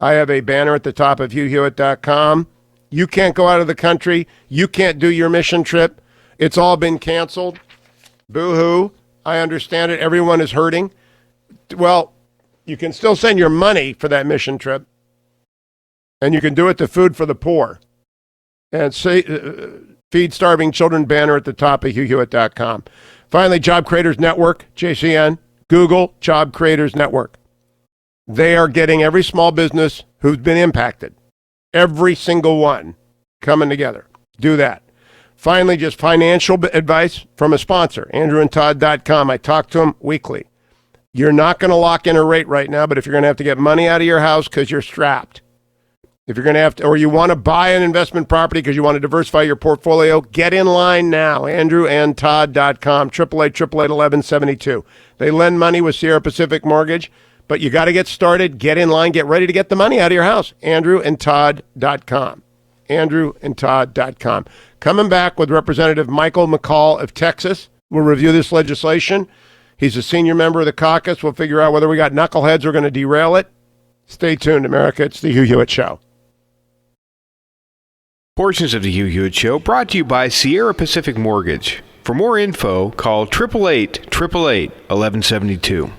I have a banner at the top of HughHewitt.com. You can't go out of the country. You can't do your mission trip. It's all been canceled. Boo-hoo. I understand it. Everyone is hurting. Well, you can still send your money for that mission trip, and you can do it to Food for the Poor. And Feed Starving Children banner at the top of HughHewitt.com. Finally, Job Creators Network, JCN. Google Job Creators Network. They are getting every small business who's been impacted. Every single one coming together. Do that. Finally, just financial advice from a sponsor, AndrewandTodd.com. I talk to them weekly. You're not going to lock in a rate right now, but if you're going to have to get money out of your house because you're strapped, if you're going to have to, or you want to buy an investment property because you want to diversify your portfolio, get in line now. AndrewandTodd.com, 888-888-1172. They lend money with Sierra Pacific Mortgage, but you got to get started, get in line, get ready to get the money out of your house. AndrewandTodd.com. AndrewandTodd.com. Coming back with Representative Michael McCaul of Texas. We'll review this legislation. He's a senior member of the caucus. We'll figure out whether we got knuckleheads who are going to derail it. Stay tuned, America. It's the Hugh Hewitt Show. Portions of the Hugh Hewitt Show brought to you by Sierra Pacific Mortgage. For more info, call 888-888-1172.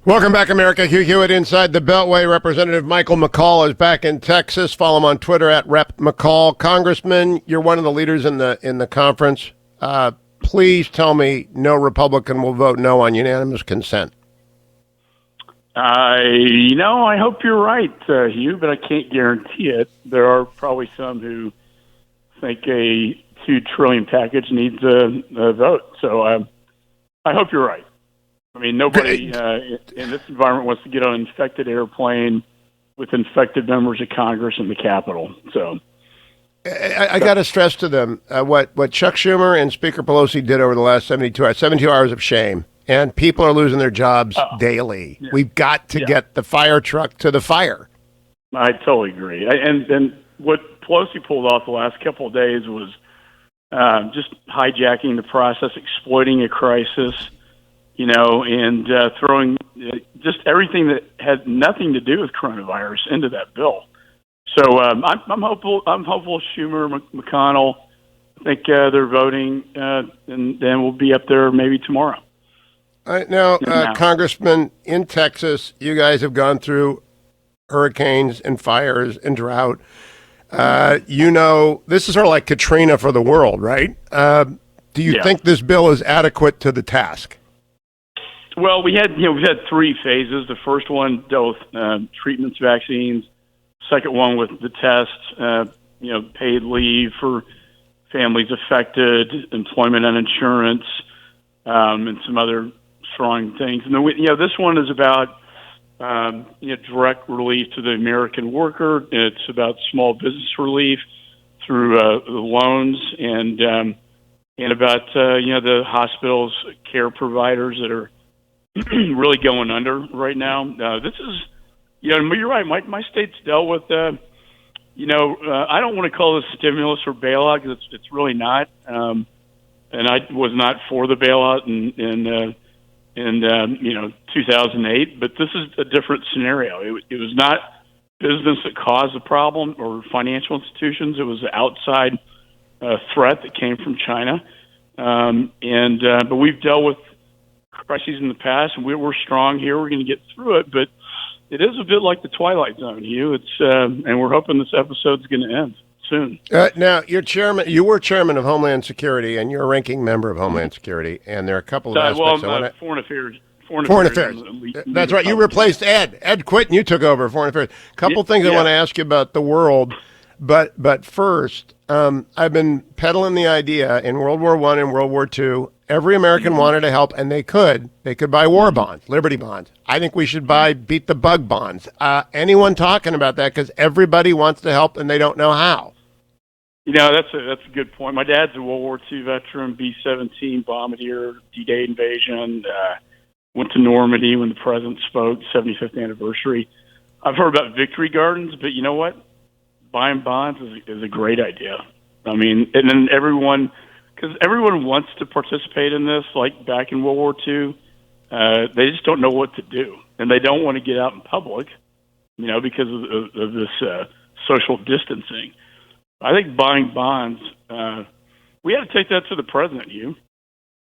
Welcome back, America. Hugh Hewitt inside the Beltway. Representative Michael McCaul is back in Texas. Follow him on Twitter at Rep McCaul. Congressman, you're one of the leaders in the conference. Please tell me no Republican will vote no on unanimous consent. I hope you're right, Hugh, but I can't guarantee it. There are probably some who think a $2 trillion package needs a vote. So I hope you're right. I mean, nobody in this environment wants to get on an infected airplane with infected members of Congress in the Capitol. So I got to stress to them what Chuck Schumer and Speaker Pelosi did over the last 72 hours of shame. And people are losing their jobs daily. Yeah. We've got to get the fire truck to the fire. I totally agree. And what Pelosi pulled off the last couple of days was just hijacking the process, exploiting a crisis, and throwing just everything that had nothing to do with coronavirus into that bill. So I'm hopeful. Schumer, McConnell, I think they're voting, and then we'll be up there maybe tomorrow. All right, now, Congressman, in Texas, you guys have gone through hurricanes and fires and drought. This is sort of like Katrina for the world, right? Do you think this bill is adequate to the task? Well, we've had 3 phases. The first one dealt with treatments, vaccines. Second one with the tests, paid leave for families affected, employment and insurance, and some other strong things. And then this one is about direct relief to the American worker. It's about small business relief through loans and about the hospitals, care providers that are really going under right now. This is, you're right. My state's dealt with, I don't want to call this stimulus or bailout because it's really not. And I was not for the bailout in 2008, but this is a different scenario. It was not business that caused the problem or financial institutions. It was an outside threat that came from China. But we've dealt with crises in the past, and we're strong here. We're going to get through it, but it is a bit like the Twilight Zone, Hugh. It's and we're hoping this episode's going to end soon. Now, you were chairman of Homeland Security, and you're a ranking member of Homeland Security, and there are a couple of aspects. Well, Foreign Affairs. Foreign Affairs. That's right. You replaced Ed. Ed quit, and you took over Foreign Affairs. A couple things I want to ask you about the world, but first, I've been peddling the idea in World War I and World War II. Every American wanted to help, and they could. They could buy war bonds, Liberty bonds. I think we should buy beat the bug bonds. Anyone talking about that? Because everybody wants to help, and they don't know how. That's a good point. My dad's a World War II veteran, B-17 bombardier, D-Day invasion. Went to Normandy when the president spoke, 75th anniversary. I've heard about victory gardens, but you know what? Buying bonds is a great idea. I mean, and then everyone wants to participate in this, like back in World War II. They just don't know what to do, and they don't want to get out in public, because of this social distancing. I think buying bonds, we had to take that to the president, Hugh.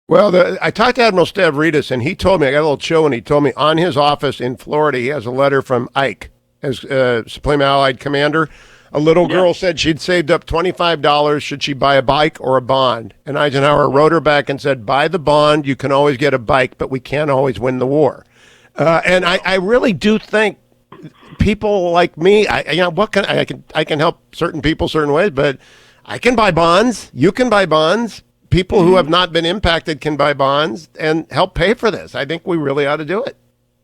Well, I talked to Admiral Stavridis, and he told me, I got a little chill when he told me on his office in Florida, he has a letter from Ike, as Supreme Allied Commander. A little girl said she'd saved up $25. Should she buy a bike or a bond? And Eisenhower wrote her back and said, buy the bond. You can always get a bike, but we can't always win the war. And I really do think people like me, I can help certain people certain ways, but I can buy bonds. You can buy bonds. People who have not been impacted can buy bonds and help pay for this. I think we really ought to do it.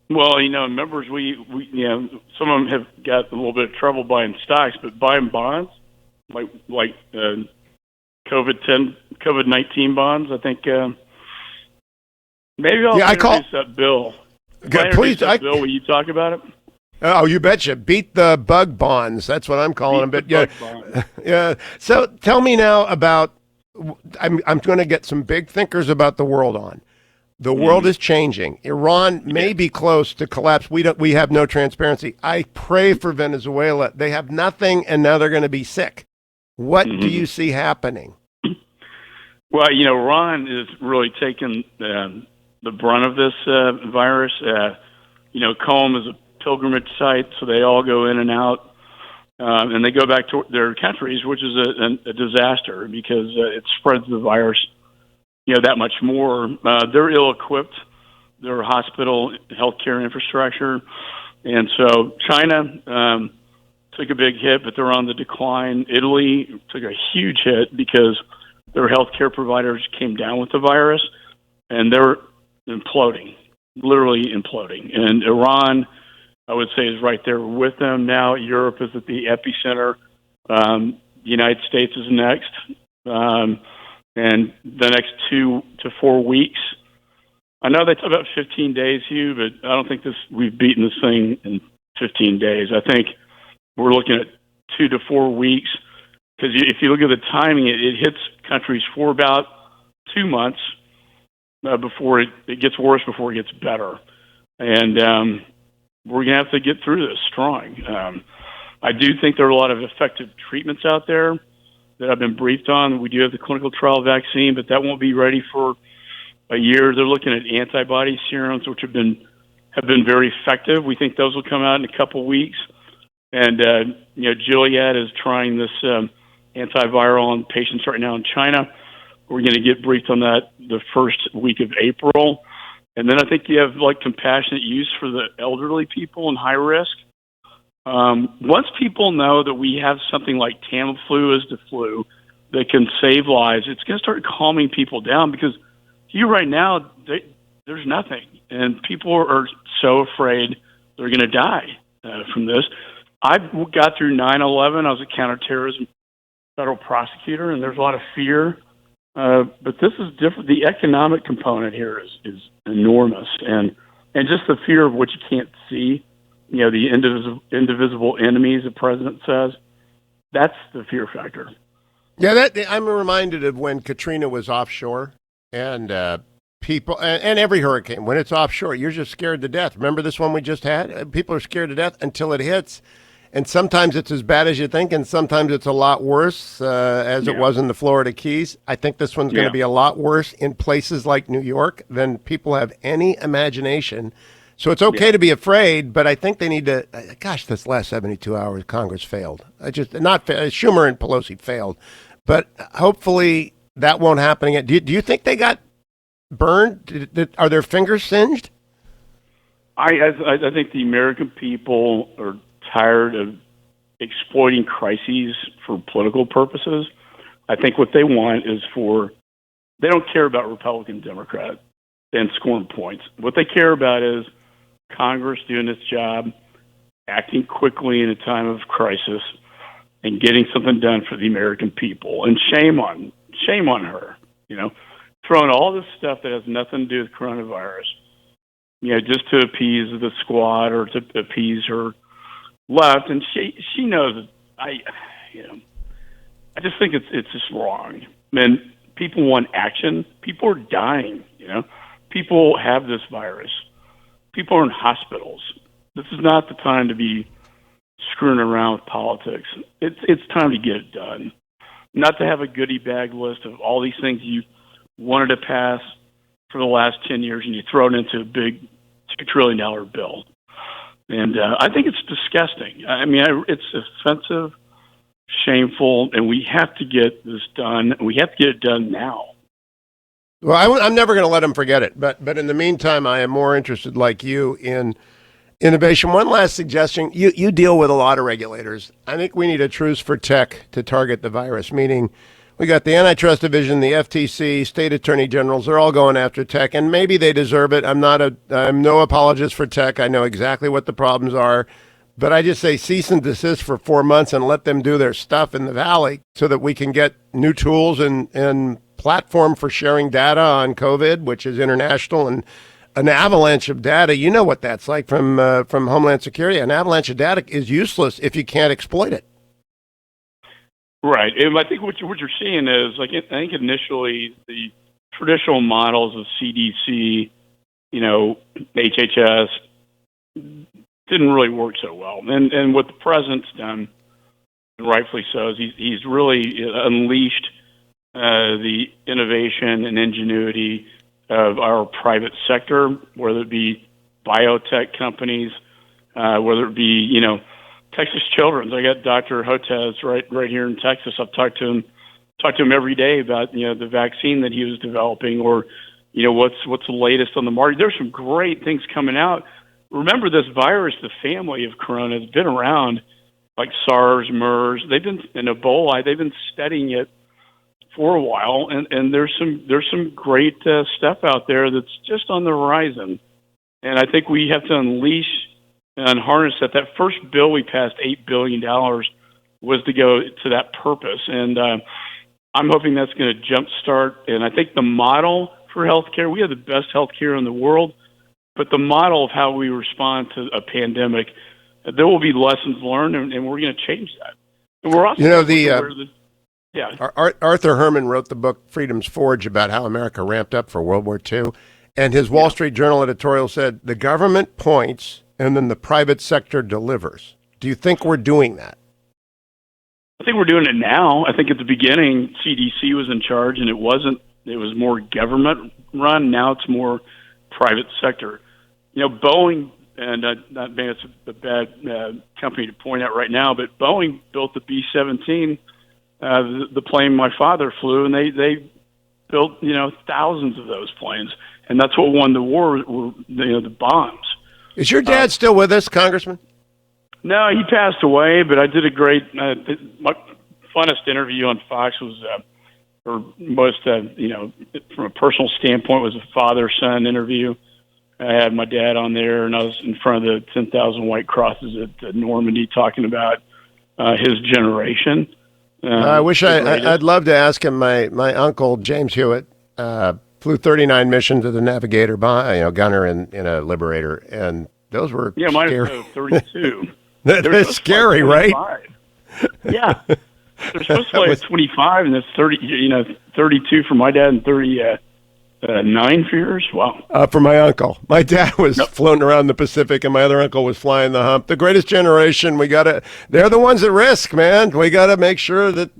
Well, members, we some of them have got a little bit of trouble buying stocks, but buying bonds, like COVID-19 bonds, I think maybe I'll introduce that bill. Please, Bill, will you talk about it? Oh, you betcha. Beat the bug bonds. That's what I'm calling them. But yeah. So tell me now about. I'm going to get some big thinkers about the world on. The world is changing. Iran may be close to collapse. We have no transparency. I pray for Venezuela. They have nothing, and now they're going to be sick. What do you see happening? Well, Iran is really taking the brunt of this virus. Qom is a pilgrimage site, so they all go in and out, and they go back to their countries, which is a disaster because it spreads the virus, that much more. They're ill-equipped. Their hospital healthcare infrastructure, and so China took a big hit, but they're on the decline. Italy took a huge hit because their healthcare providers came down with the virus, and they're imploding, literally imploding. And Iran, I would say, is right there with them now. Europe is at the epicenter. The United States is next. And the next 2 to 4 weeks, I know they talk about 15 days, Hugh, but I don't think we've beaten this thing in 15 days. I think we're looking at 2 to 4 weeks because if you look at the timing, it hits countries for about 2 months before it gets worse, before it gets better. And we're going to have to get through this strong. I do think there are a lot of effective treatments out there that I've been briefed on. We do have the clinical trial vaccine, but that won't be ready for a year. They're looking at antibody serums, which have been very effective. We think those will come out in a couple of weeks. And Gilead is trying this antiviral on patients right now in China. We're going to get briefed on that the first week of April. And then I think you have compassionate use for the elderly people and high risk. Once people know that we have something like Tamiflu as the flu that can save lives, it's going to start calming people down because right now, there's nothing. And people are so afraid they're going to die from this. I got through 9/11. I was a counterterrorism federal prosecutor, and there's a lot of fear. But this is different. The economic component here is enormous. And just the fear of what you can't see, the indivisible enemies, the president says, that's the fear factor. Yeah, I'm reminded of when Katrina was offshore. And people, and every hurricane, when it's offshore, you're just scared to death. Remember this one we just had? People are scared to death until it hits. And sometimes it's as bad as you think, and sometimes it's a lot worse, as it was in the Florida Keys. I think this one's going to be a lot worse in places like New York than people have any imagination. So it's okay to be afraid, but I think they need to, this last 72 hours, Congress failed. Schumer and Pelosi failed. But hopefully that won't happen again. Do you think they got burned? Are their fingers singed? I think the American people are tired of exploiting crises for political purposes. I think what they want is they don't care about Republican, Democrat, and scoring points. What they care about is Congress doing its job, acting quickly in a time of crisis, and getting something done for the American people. And shame on her, throwing all this stuff that has nothing to do with coronavirus, just to appease the squad or to appease her left. And she knows that I just think it's just wrong. Man, people want action. People are dying, People have this virus. People are in hospitals. This is not the time to be screwing around with politics. It's time to get it done. Not to have a goodie bag list of all these things you wanted to pass for the last 10 years and you throw it into a big $2 trillion bill. And I think it's disgusting. It's offensive, shameful, and we have to get this done. We have to get it done now. Well, I'm never going to let them forget it. But in the meantime, I am more interested, like you, in innovation. One last suggestion. You deal with a lot of regulators. I think we need a truce for tech to target the virus, meaning we got the antitrust division, the FTC, state attorney generals. They're all going after tech, and maybe they deserve it. I'm no apologist for tech. I know exactly what the problems are. But I just say cease and desist for 4 months and let them do their stuff in the Valley so that we can get new tools and platform for sharing data on COVID, which is international, and an avalanche of data. You know what that's like from Homeland Security. An avalanche of data is useless if you can't exploit it. Right. And I think what you're seeing is, I think initially the traditional models of CDC, HHS, didn't really work so well. And what the president's done, and rightfully so, is he's really unleashed the innovation and ingenuity of our private sector, whether it be biotech companies, whether it be, Texas Children's. I got Dr. Hotez right here in Texas. I've talked to him every day about, the vaccine that he was developing, or, what's the latest on the market. There's some great things coming out. Remember, this virus, the family of corona, has been around, like SARS, MERS. And Ebola. They've been studying it for a while, and there's some great stuff out there that's just on the horizon. And I think we have to unleash and harness that. That first bill we passed, $8 billion, was to go to that purpose. And I'm hoping that's going to jumpstart. And I think the model for healthcare, we have the best healthcare in the world, but the model of how we respond to a pandemic, there will be lessons learned, and we're going to change that. And we're also Arthur Herman wrote the book Freedom's Forge about how America ramped up for World War II. And his Wall Street Journal editorial said, the government points and then the private sector delivers. Do you think we're doing that? I think we're doing it now. I think at the beginning, CDC was in charge, and it wasn't. It was more government run. Now it's more private sector. Boeing, and not being it's a bad company to point out right now, but Boeing built the B-17, the plane my father flew, and they built thousands of those planes, and that's what won the war. Were the bombs. Is your dad still with us, Congressman? No, he passed away, but I did a great, my funnest interview on Fox was, or most, from a personal standpoint, was a father-son interview. I had my dad on there, and I was in front of the 10,000 white crosses at Normandy talking about his generation. I wish I'd love to ask him. My uncle, James Hewitt, flew 39 missions as a navigator, gunner in a Liberator, and those were mine scary. is 32. That's scary, right? Yeah, they're supposed to fly at 25, and that's 30. 32 for my dad, and 39 for yours. Wow. For my uncle, my dad was floating around the Pacific, and my other uncle was flying the hump. The greatest generation. They're the ones at risk, man. We got to make sure that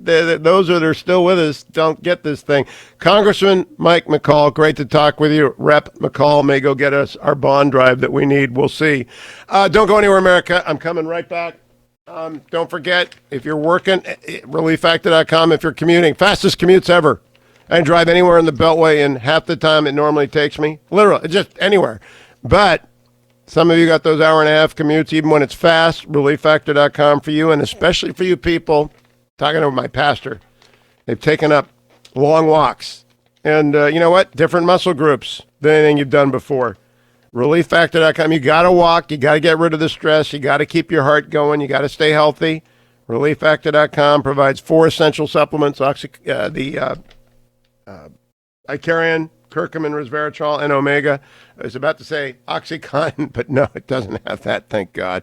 those that are still with us don't get this thing. Congressman Mike McCaul, great to talk with you. Rep McCaul may go get us our bond drive that we need. We'll see. Don't go anywhere, America. I'm coming right back. Don't forget, if you're working, relieffactor.com. If you're commuting, fastest commutes ever. I can drive anywhere in the Beltway in half the time it normally takes me. Literally, just anywhere. But some of you got those hour and a half commutes, even when it's fast. Relieffactor.com for you, and especially for you people, talking to my pastor, they've taken up long walks. And you know what? Different muscle groups than anything you've done before. Relieffactor.com. You got to walk. You got to get rid of the stress. You got to keep your heart going. You got to stay healthy. Relieffactor.com provides 4 essential supplements, Icarian, curcumin, resveratrol, and omega. I was about to say OxyContin, but no, it doesn't have that, thank God.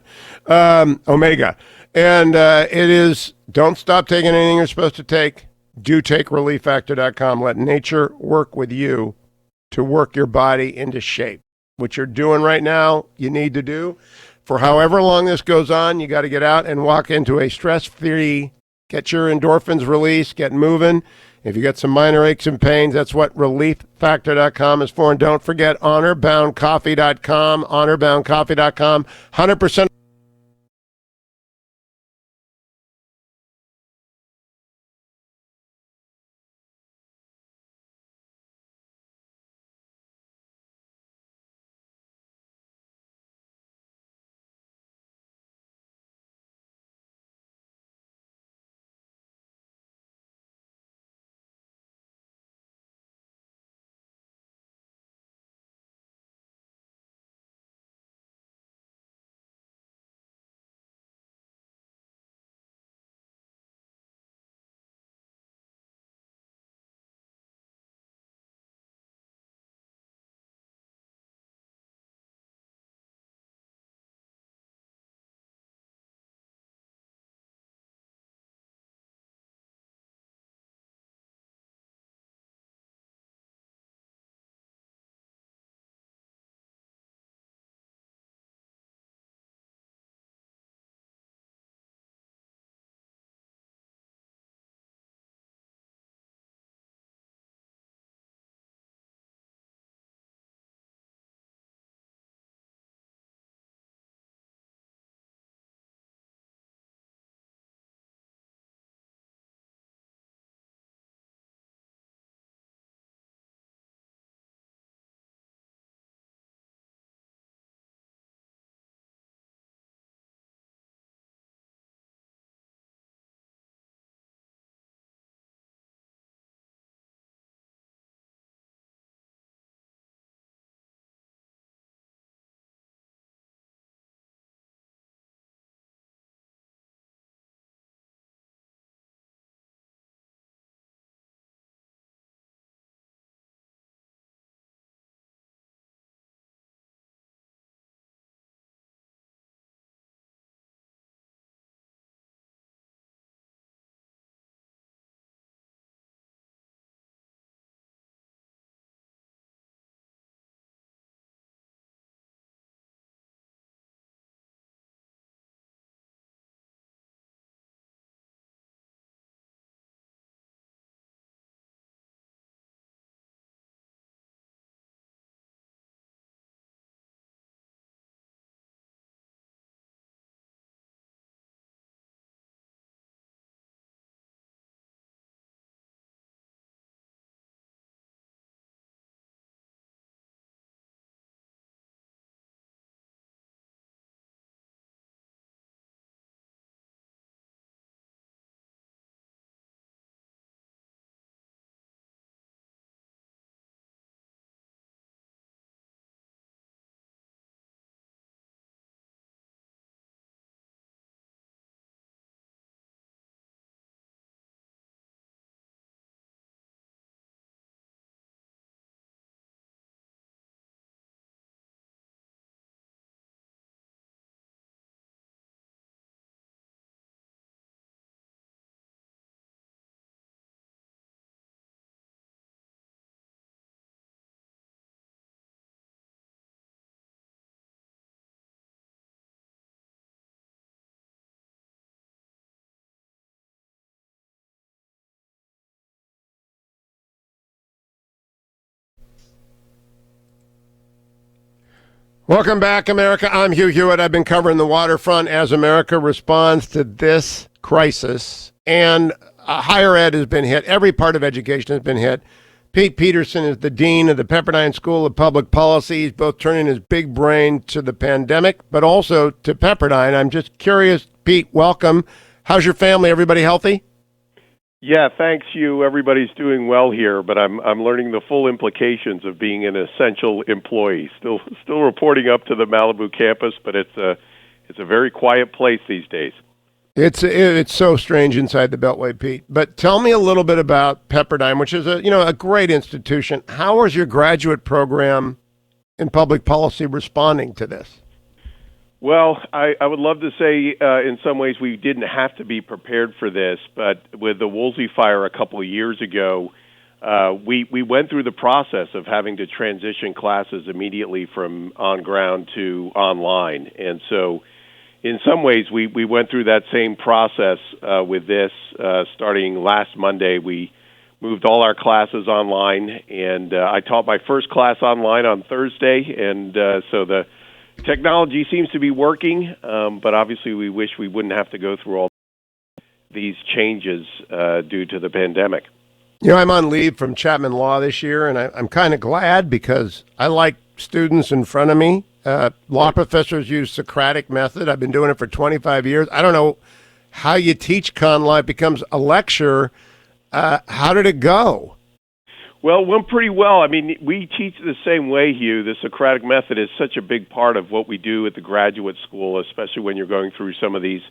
Omega. And it is, don't stop taking anything you're supposed to take. Do take relieffactor.com. Let nature work with you to work your body into shape. What you're doing right now, you need to do. For however long this goes on, you got to get out and walk into a stress-free, get your endorphins released, get moving. If you got some minor aches and pains, that's what relieffactor.com is for. And don't forget honorboundcoffee.com, honorboundcoffee.com, 100% Welcome back, America. I'm Hugh Hewitt. I've been covering the waterfront as America responds to this crisis. And higher ed has been hit. Every part of education has been hit. Pete Peterson is the dean of the Pepperdine School of Public Policy. He's both turning his big brain to the pandemic, but also to Pepperdine. I'm just curious, Pete, welcome. How's your family? Everybody healthy? Yeah, thanks, Hugh. Everybody's doing well here, but I'm learning the full implications of being an essential employee. Still reporting up to the Malibu campus, but it's a very quiet place these days. It's so strange inside the Beltway, Pete. But tell me a little bit about Pepperdine, which is a great institution. How is your graduate program in public policy responding to this? Well, I would love to say in some ways we didn't have to be prepared for this, but with the Woolsey fire a couple of years ago, we went through the process of having to transition classes immediately from on-ground to online. And so in some ways we went through that same process with this. Starting last Monday, we moved all our classes online, and I taught my first class online on Thursday, and so the technology seems to be working, but obviously we wish we wouldn't have to go through all these changes due to the pandemic. I'm on leave from Chapman Law this year, and I'm kind of glad because I like students in front of me. Law professors use Socratic method. I've been doing it for 25 years. I don't know how you teach con law. It becomes a lecture. How did it go? Well, it went pretty well. I mean, we teach the same way, Hugh. The Socratic method is such a big part of what we do at the graduate school, especially when you're going through some of these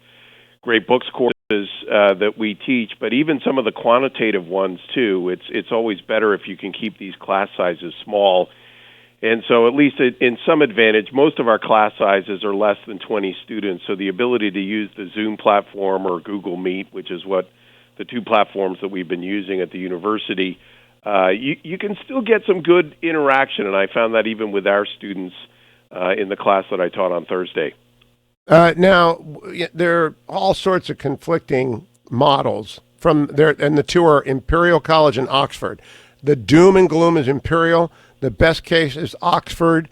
great books courses that we teach, but even some of the quantitative ones, too. It's always better if you can keep these class sizes small. And so at least in some advantage, most of our class sizes are less than 20 students, so the ability to use the Zoom platform or Google Meet, which is what the two platforms that we've been using at the university, you can still get some good interaction, and I found that even with our students in the class that I taught on Thursday. Now, there are all sorts of conflicting models from there, and the two are Imperial College and Oxford. The doom and gloom is Imperial. The best case is Oxford.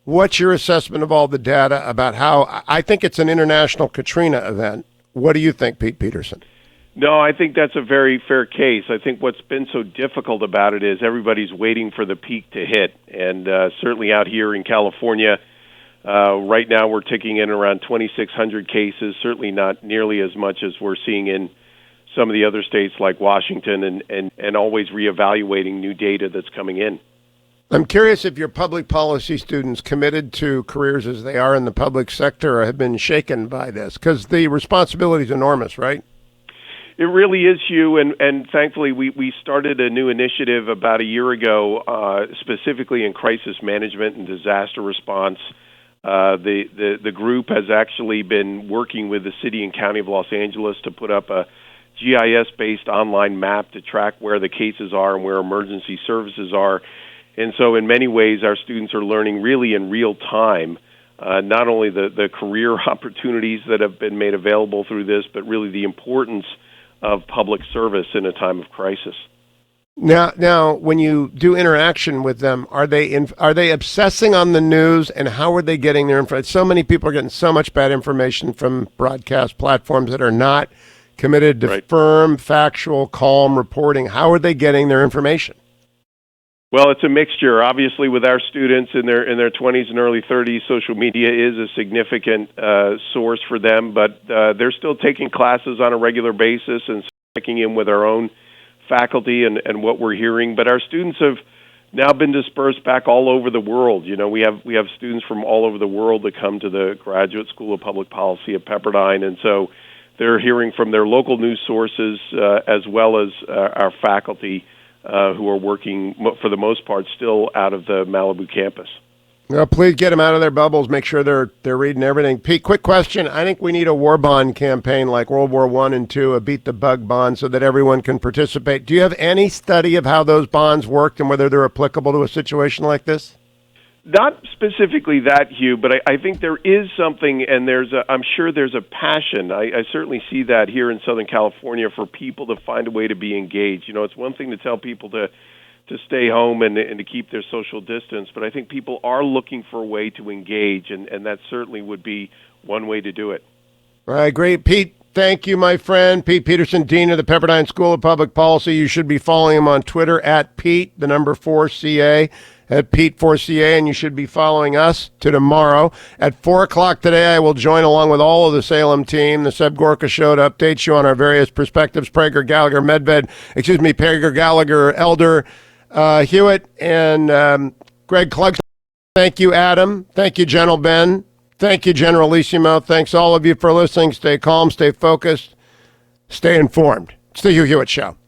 What's your assessment of all the data about how, I think it's an international Katrina event. What do you think, Pete Peterson? No, I think that's a very fair case. I think what's been so difficult about it is everybody's waiting for the peak to hit. And certainly out here in California, right now we're ticking in around 2,600 cases, certainly not nearly as much as we're seeing in some of the other states like Washington, and always reevaluating new data that's coming in. I'm curious if your public policy students committed to careers as they are in the public sector have been shaken by this, because the responsibility is enormous, right? It really is, Hugh, and thankfully we started a new initiative about a year ago, specifically in crisis management and disaster response. The group has actually been working with the city and county of Los Angeles to put up a GIS-based online map to track where the cases are and where emergency services are. And so in many ways, our students are learning really in real time, not only the career opportunities that have been made available through this, but really the importance of public service in a time of crisis. Now, when you do interaction with them, are they obsessing on the news, and how are they getting their information? So many people are getting so much bad information from broadcast platforms that are not committed to firm, factual, calm reporting. How are they getting their information? Well, it's a mixture. Obviously, with our students in their 20s and early 30s, social media is a significant source for them, but they're still taking classes on a regular basis and checking in with our own faculty and what we're hearing. But our students have now been dispersed back all over the world. You know, we have students from all over the world that come to the Graduate School of Public Policy at Pepperdine, and so they're hearing from their local news sources as well as our faculty who are working, for the most part, still out of the Malibu campus. Well, please get them out of their bubbles. Make sure they're reading everything. Pete, quick question. I think we need a war bond campaign like World War I and II, a beat the bug bond, so that everyone can participate. Do you have any study of how those bonds worked and whether they're applicable to a situation like this? Not specifically that, Hugh, but I think there is something, and I'm sure there's a passion. I certainly see that here in Southern California for people to find a way to be engaged. You know, it's one thing to tell people to to stay home and to keep their social distance. But I think people are looking for a way to engage, and that certainly would be one way to do it. All right, great. Pete, thank you, my friend. Pete Peterson, Dean of the Pepperdine School of Public Policy. You should be following him on Twitter at Pete, the number 4CA, at Pete4CA, and you should be following us to tomorrow. At 4 o'clock today, I will join along with all of the Salem team, the Seb Gorka Show, to update you on our various perspectives. Prager, Gallagher, Prager, Gallagher, Elder, Hewitt, and Greg Clugston. Thank you, Adam. Thank you, General Ben. Thank you, Generalissimo. Thanks all of you for listening. Stay calm, stay focused, stay informed. It's the Hugh Hewitt Show.